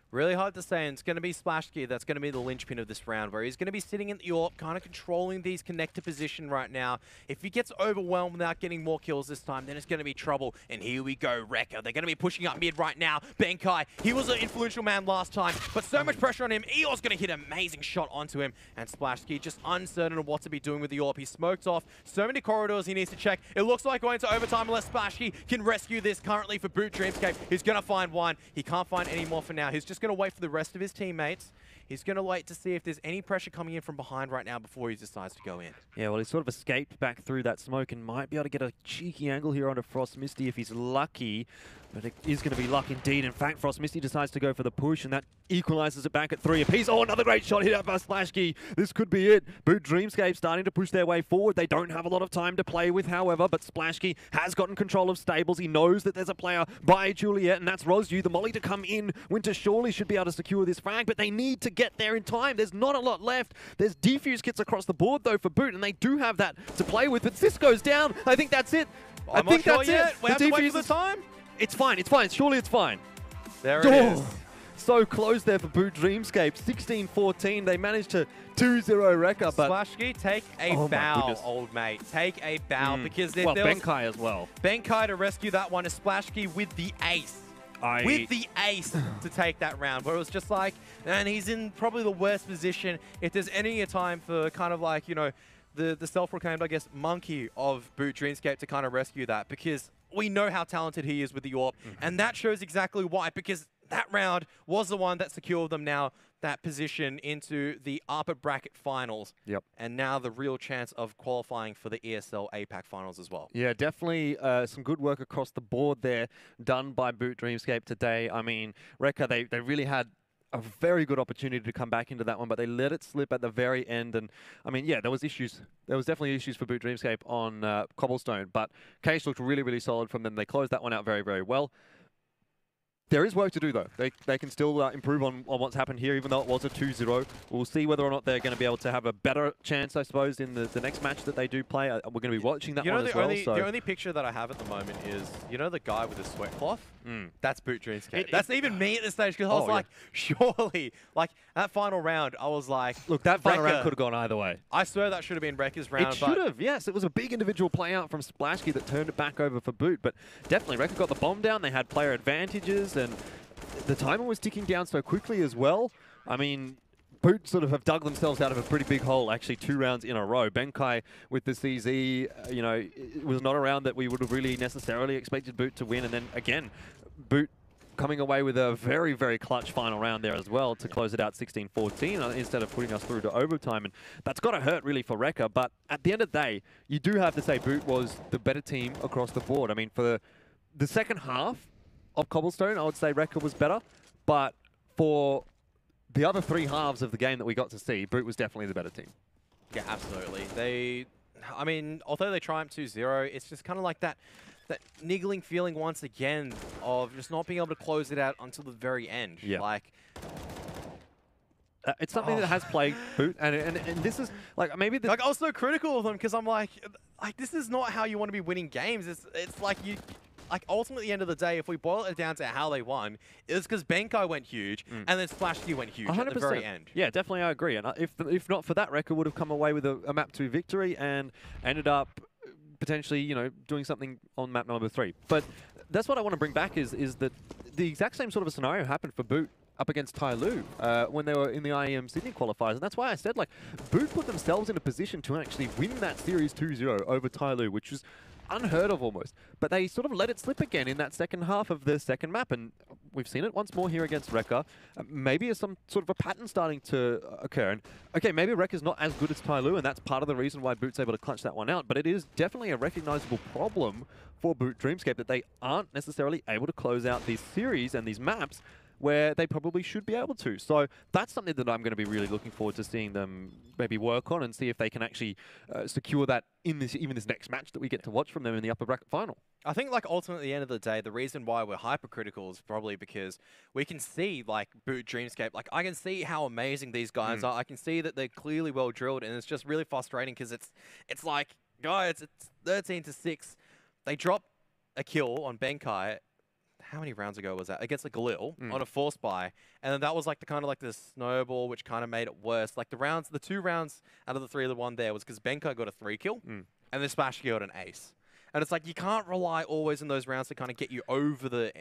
Really hard to say, and it's going to be Splashkey that's going to be the linchpin of this round, where he's going to be sitting in the AWP, kind of controlling these connector position right now. If he gets overwhelmed without getting more kills this time, then it's going to be trouble. And here we go, Recca. They're going to be pushing up mid right now. Benkai, he was an influential man last time, but so much pressure on him. Eeyor's going to hit an amazing shot onto him, and Splashkey just uncertain of what to be doing with the AWP. He's smoked off so many corridors he needs to check. It looks like going to overtime unless Splashkey can rescue this currently for B.O.O.T Dreamscape. He's going to find 1. He can't find any more for now. He's just going to wait for the rest of his teammates. He's going to wait to see if there's any pressure coming in from behind right now before he decides to go in. Yeah, well, he sort of escaped back through that smoke and might be able to get a cheeky angle here onto Frost Misty if he's lucky. But it is going to be luck indeed. In fact, Frost Misty decides to go for the push, and that equalizes it back at 3 apiece. Oh, another great shot hit out by Splashkey. This could be it. B.O.O.T Dreamscape starting to push their way forward. They don't have a lot of time to play with, however, but Splashkey has gotten control of stables. He knows that there's a player by Juliet, and that's Rozzy. The molly to come in. Winter surely should be able to secure this frag, but they need to get there in time. There's not a lot left. There's defuse kits across the board, though, for B.O.O.T, and they do have that to play with, but Cisco's down. I think that's it. I think that's it. We have to wait for the time. It's fine. It's fine. Surely it's fine. There it is. so close there for B.O.O.T Dreamscape. 16-14. They managed to 2-0 Recca, but Splashki, take a bow, old mate. Take a bow because well, Benkai as well. Benkai to rescue that one. Is Splashki with the ace. With the ace to take that round, where it was just like, and he's in probably the worst position. If there's any time for kind of like, you know, the self-proclaimed, I guess, monkey of B.O.O.T Dreamscape to kind of rescue that, because we know how talented he is with the AWP, and that shows exactly why, because that round was the one that secured them now that position into the upper bracket finals. Yep. And now the real chance of qualifying for the ESL APAC finals as well. Yeah, definitely some good work across the board there done by B.O.O.T Dreamscape today. I mean, Recca, they really had a very good opportunity to come back into that one, but they let it slip at the very end. And I mean, yeah, there was issues. There was definitely issues for B.O.O.T Dreamscape on Cobblestone, but Case looked really, really solid from them. They closed that one out very, very well. There is work to do, though. They can still improve on what's happened here, even though it was a 2-0. We'll see whether or not they're going to be able to have a better chance, I suppose, in the next match that they do play. We're going to be watching that one as well. The only picture that I have at the moment is, you know, the guy with the sweat cloth? That's B.O.O.T Dreamscape. That's even me at this stage, because I was like, surely, like, that final round, I was like... Look, that final round could have gone either way. I swear that should have been Recca's round. It should have, yes. It was a big individual play out from Splashki that turned it back over for B.O.O.T, but definitely, Recca got the bomb down. They had player advantages, and the timer was ticking down so quickly as well. I mean, B.O.O.T sort of have dug themselves out of a pretty big hole, actually 2 rounds in a row. Benkai with the CZ, you know, it was not a round that we would have really necessarily expected B.O.O.T to win. And then again, B.O.O.T coming away with a very, very clutch final round there as well to close it out 16-14 instead of putting us through to overtime. And that's got to hurt really for Recca. But at the end of the day, you do have to say B.O.O.T was the better team across the board. I mean, for the second half of Cobblestone, I would say Recca was better. But for the other 3 halves of the game that we got to see, B.O.O.T was definitely the better team. Yeah, absolutely. I mean, although they triumphed 2-0, it's just kind of like that niggling feeling once again of just not being able to close it out until the very end. Yeah. Like, it's something that has plagued B.O.O.T, and this is like maybe like I was so critical of them because I'm like this is not how you want to be winning games. It's like you. Like, ultimately, at the end of the day, if we boil it down to how they won, it's because Benkai went huge, and then Splashki went huge 100%. At the very end. Yeah, definitely, I agree. And if not for that, Recca would have come away with a map 2 victory and ended up potentially, you know, doing something on map number 3. But that's what I want to bring back is that the exact same sort of a scenario happened for B.O.O.T up against Tyloo when they were in the IEM Sydney qualifiers. And that's why I said, like, B.O.O.T put themselves in a position to actually win that series 2-0 over Tyloo, which was unheard of almost. But they sort of let it slip again in that second half of the second map, and we've seen it once more here against Recca. Maybe some sort of a pattern starting to occur. And okay, maybe Recca's not as good as Tyloo, and that's part of the reason why B.O.O.T's able to clutch that one out, but it is definitely a recognizable problem for B.O.O.T Dreamscape that they aren't necessarily able to close out these series and these maps where they probably should be able to. So that's something that I'm going to be really looking forward to seeing them maybe work on and see if they can actually secure that in even this next match that we get to watch from them in the upper bracket final. I think, like, ultimately, at the end of the day, the reason why we're hypercritical is probably because we can see, like, B.O.O.T Dreamscape. Like, I can see how amazing these guys are. I can see that they're clearly well drilled, and it's just really frustrating because it's like, guys, it's 13-6. They drop a kill on Benkai. How many rounds ago was that? Against the Galil on a force buy. And then that was like the kind of like the snowball, which kind of made it worse. Like the 2 rounds out of the 3 of the one there was because Benkai got a 3 kill and then Splashki got an ace. And it's like you can't rely always on those rounds to kind of get you over the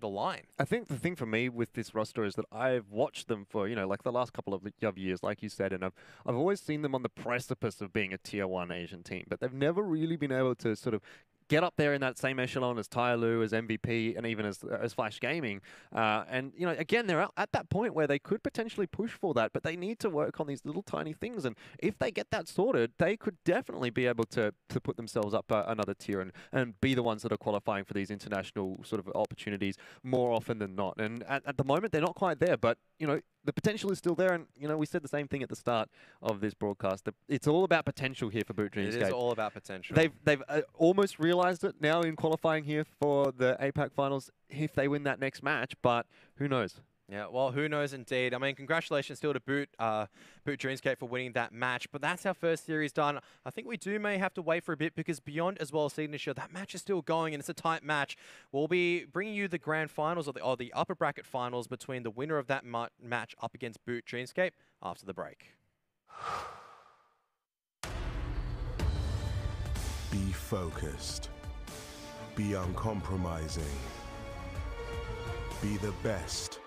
line. I think the thing for me with this roster is that I've watched them for, you know, like the last couple of years, like you said, and I've always seen them on the precipice of being a tier 1 Asian team, but they've never really been able to sort of get up there in that same echelon as Tyloo, as MVP, and even as Flash Gaming. And, you know, again, they're at that point where they could potentially push for that, but they need to work on these little tiny things. And if they get that sorted, they could definitely be able to put themselves up another tier and be the ones that are qualifying for these international sort of opportunities more often than not. And at the moment, they're not quite there, but, you know, the potential is still there. And, you know, we said the same thing at the start of this broadcast. It's all about potential here for B.O.O.T Dreamscape. It is all about potential. They've almost realized it now in qualifying here for the APAC finals if they win that next match, but who knows? Yeah, well, who knows indeed. I mean, congratulations still to B.O.O.T Dreamscape for winning that match. But that's our first series done. I think we may have to wait for a bit because Beyond as well as Signature, that match is still going and it's a tight match. We'll be bringing you the grand finals or the upper bracket finals between the winner of that match up against B.O.O.T Dreamscape after the break. Be focused. Be uncompromising. Be the best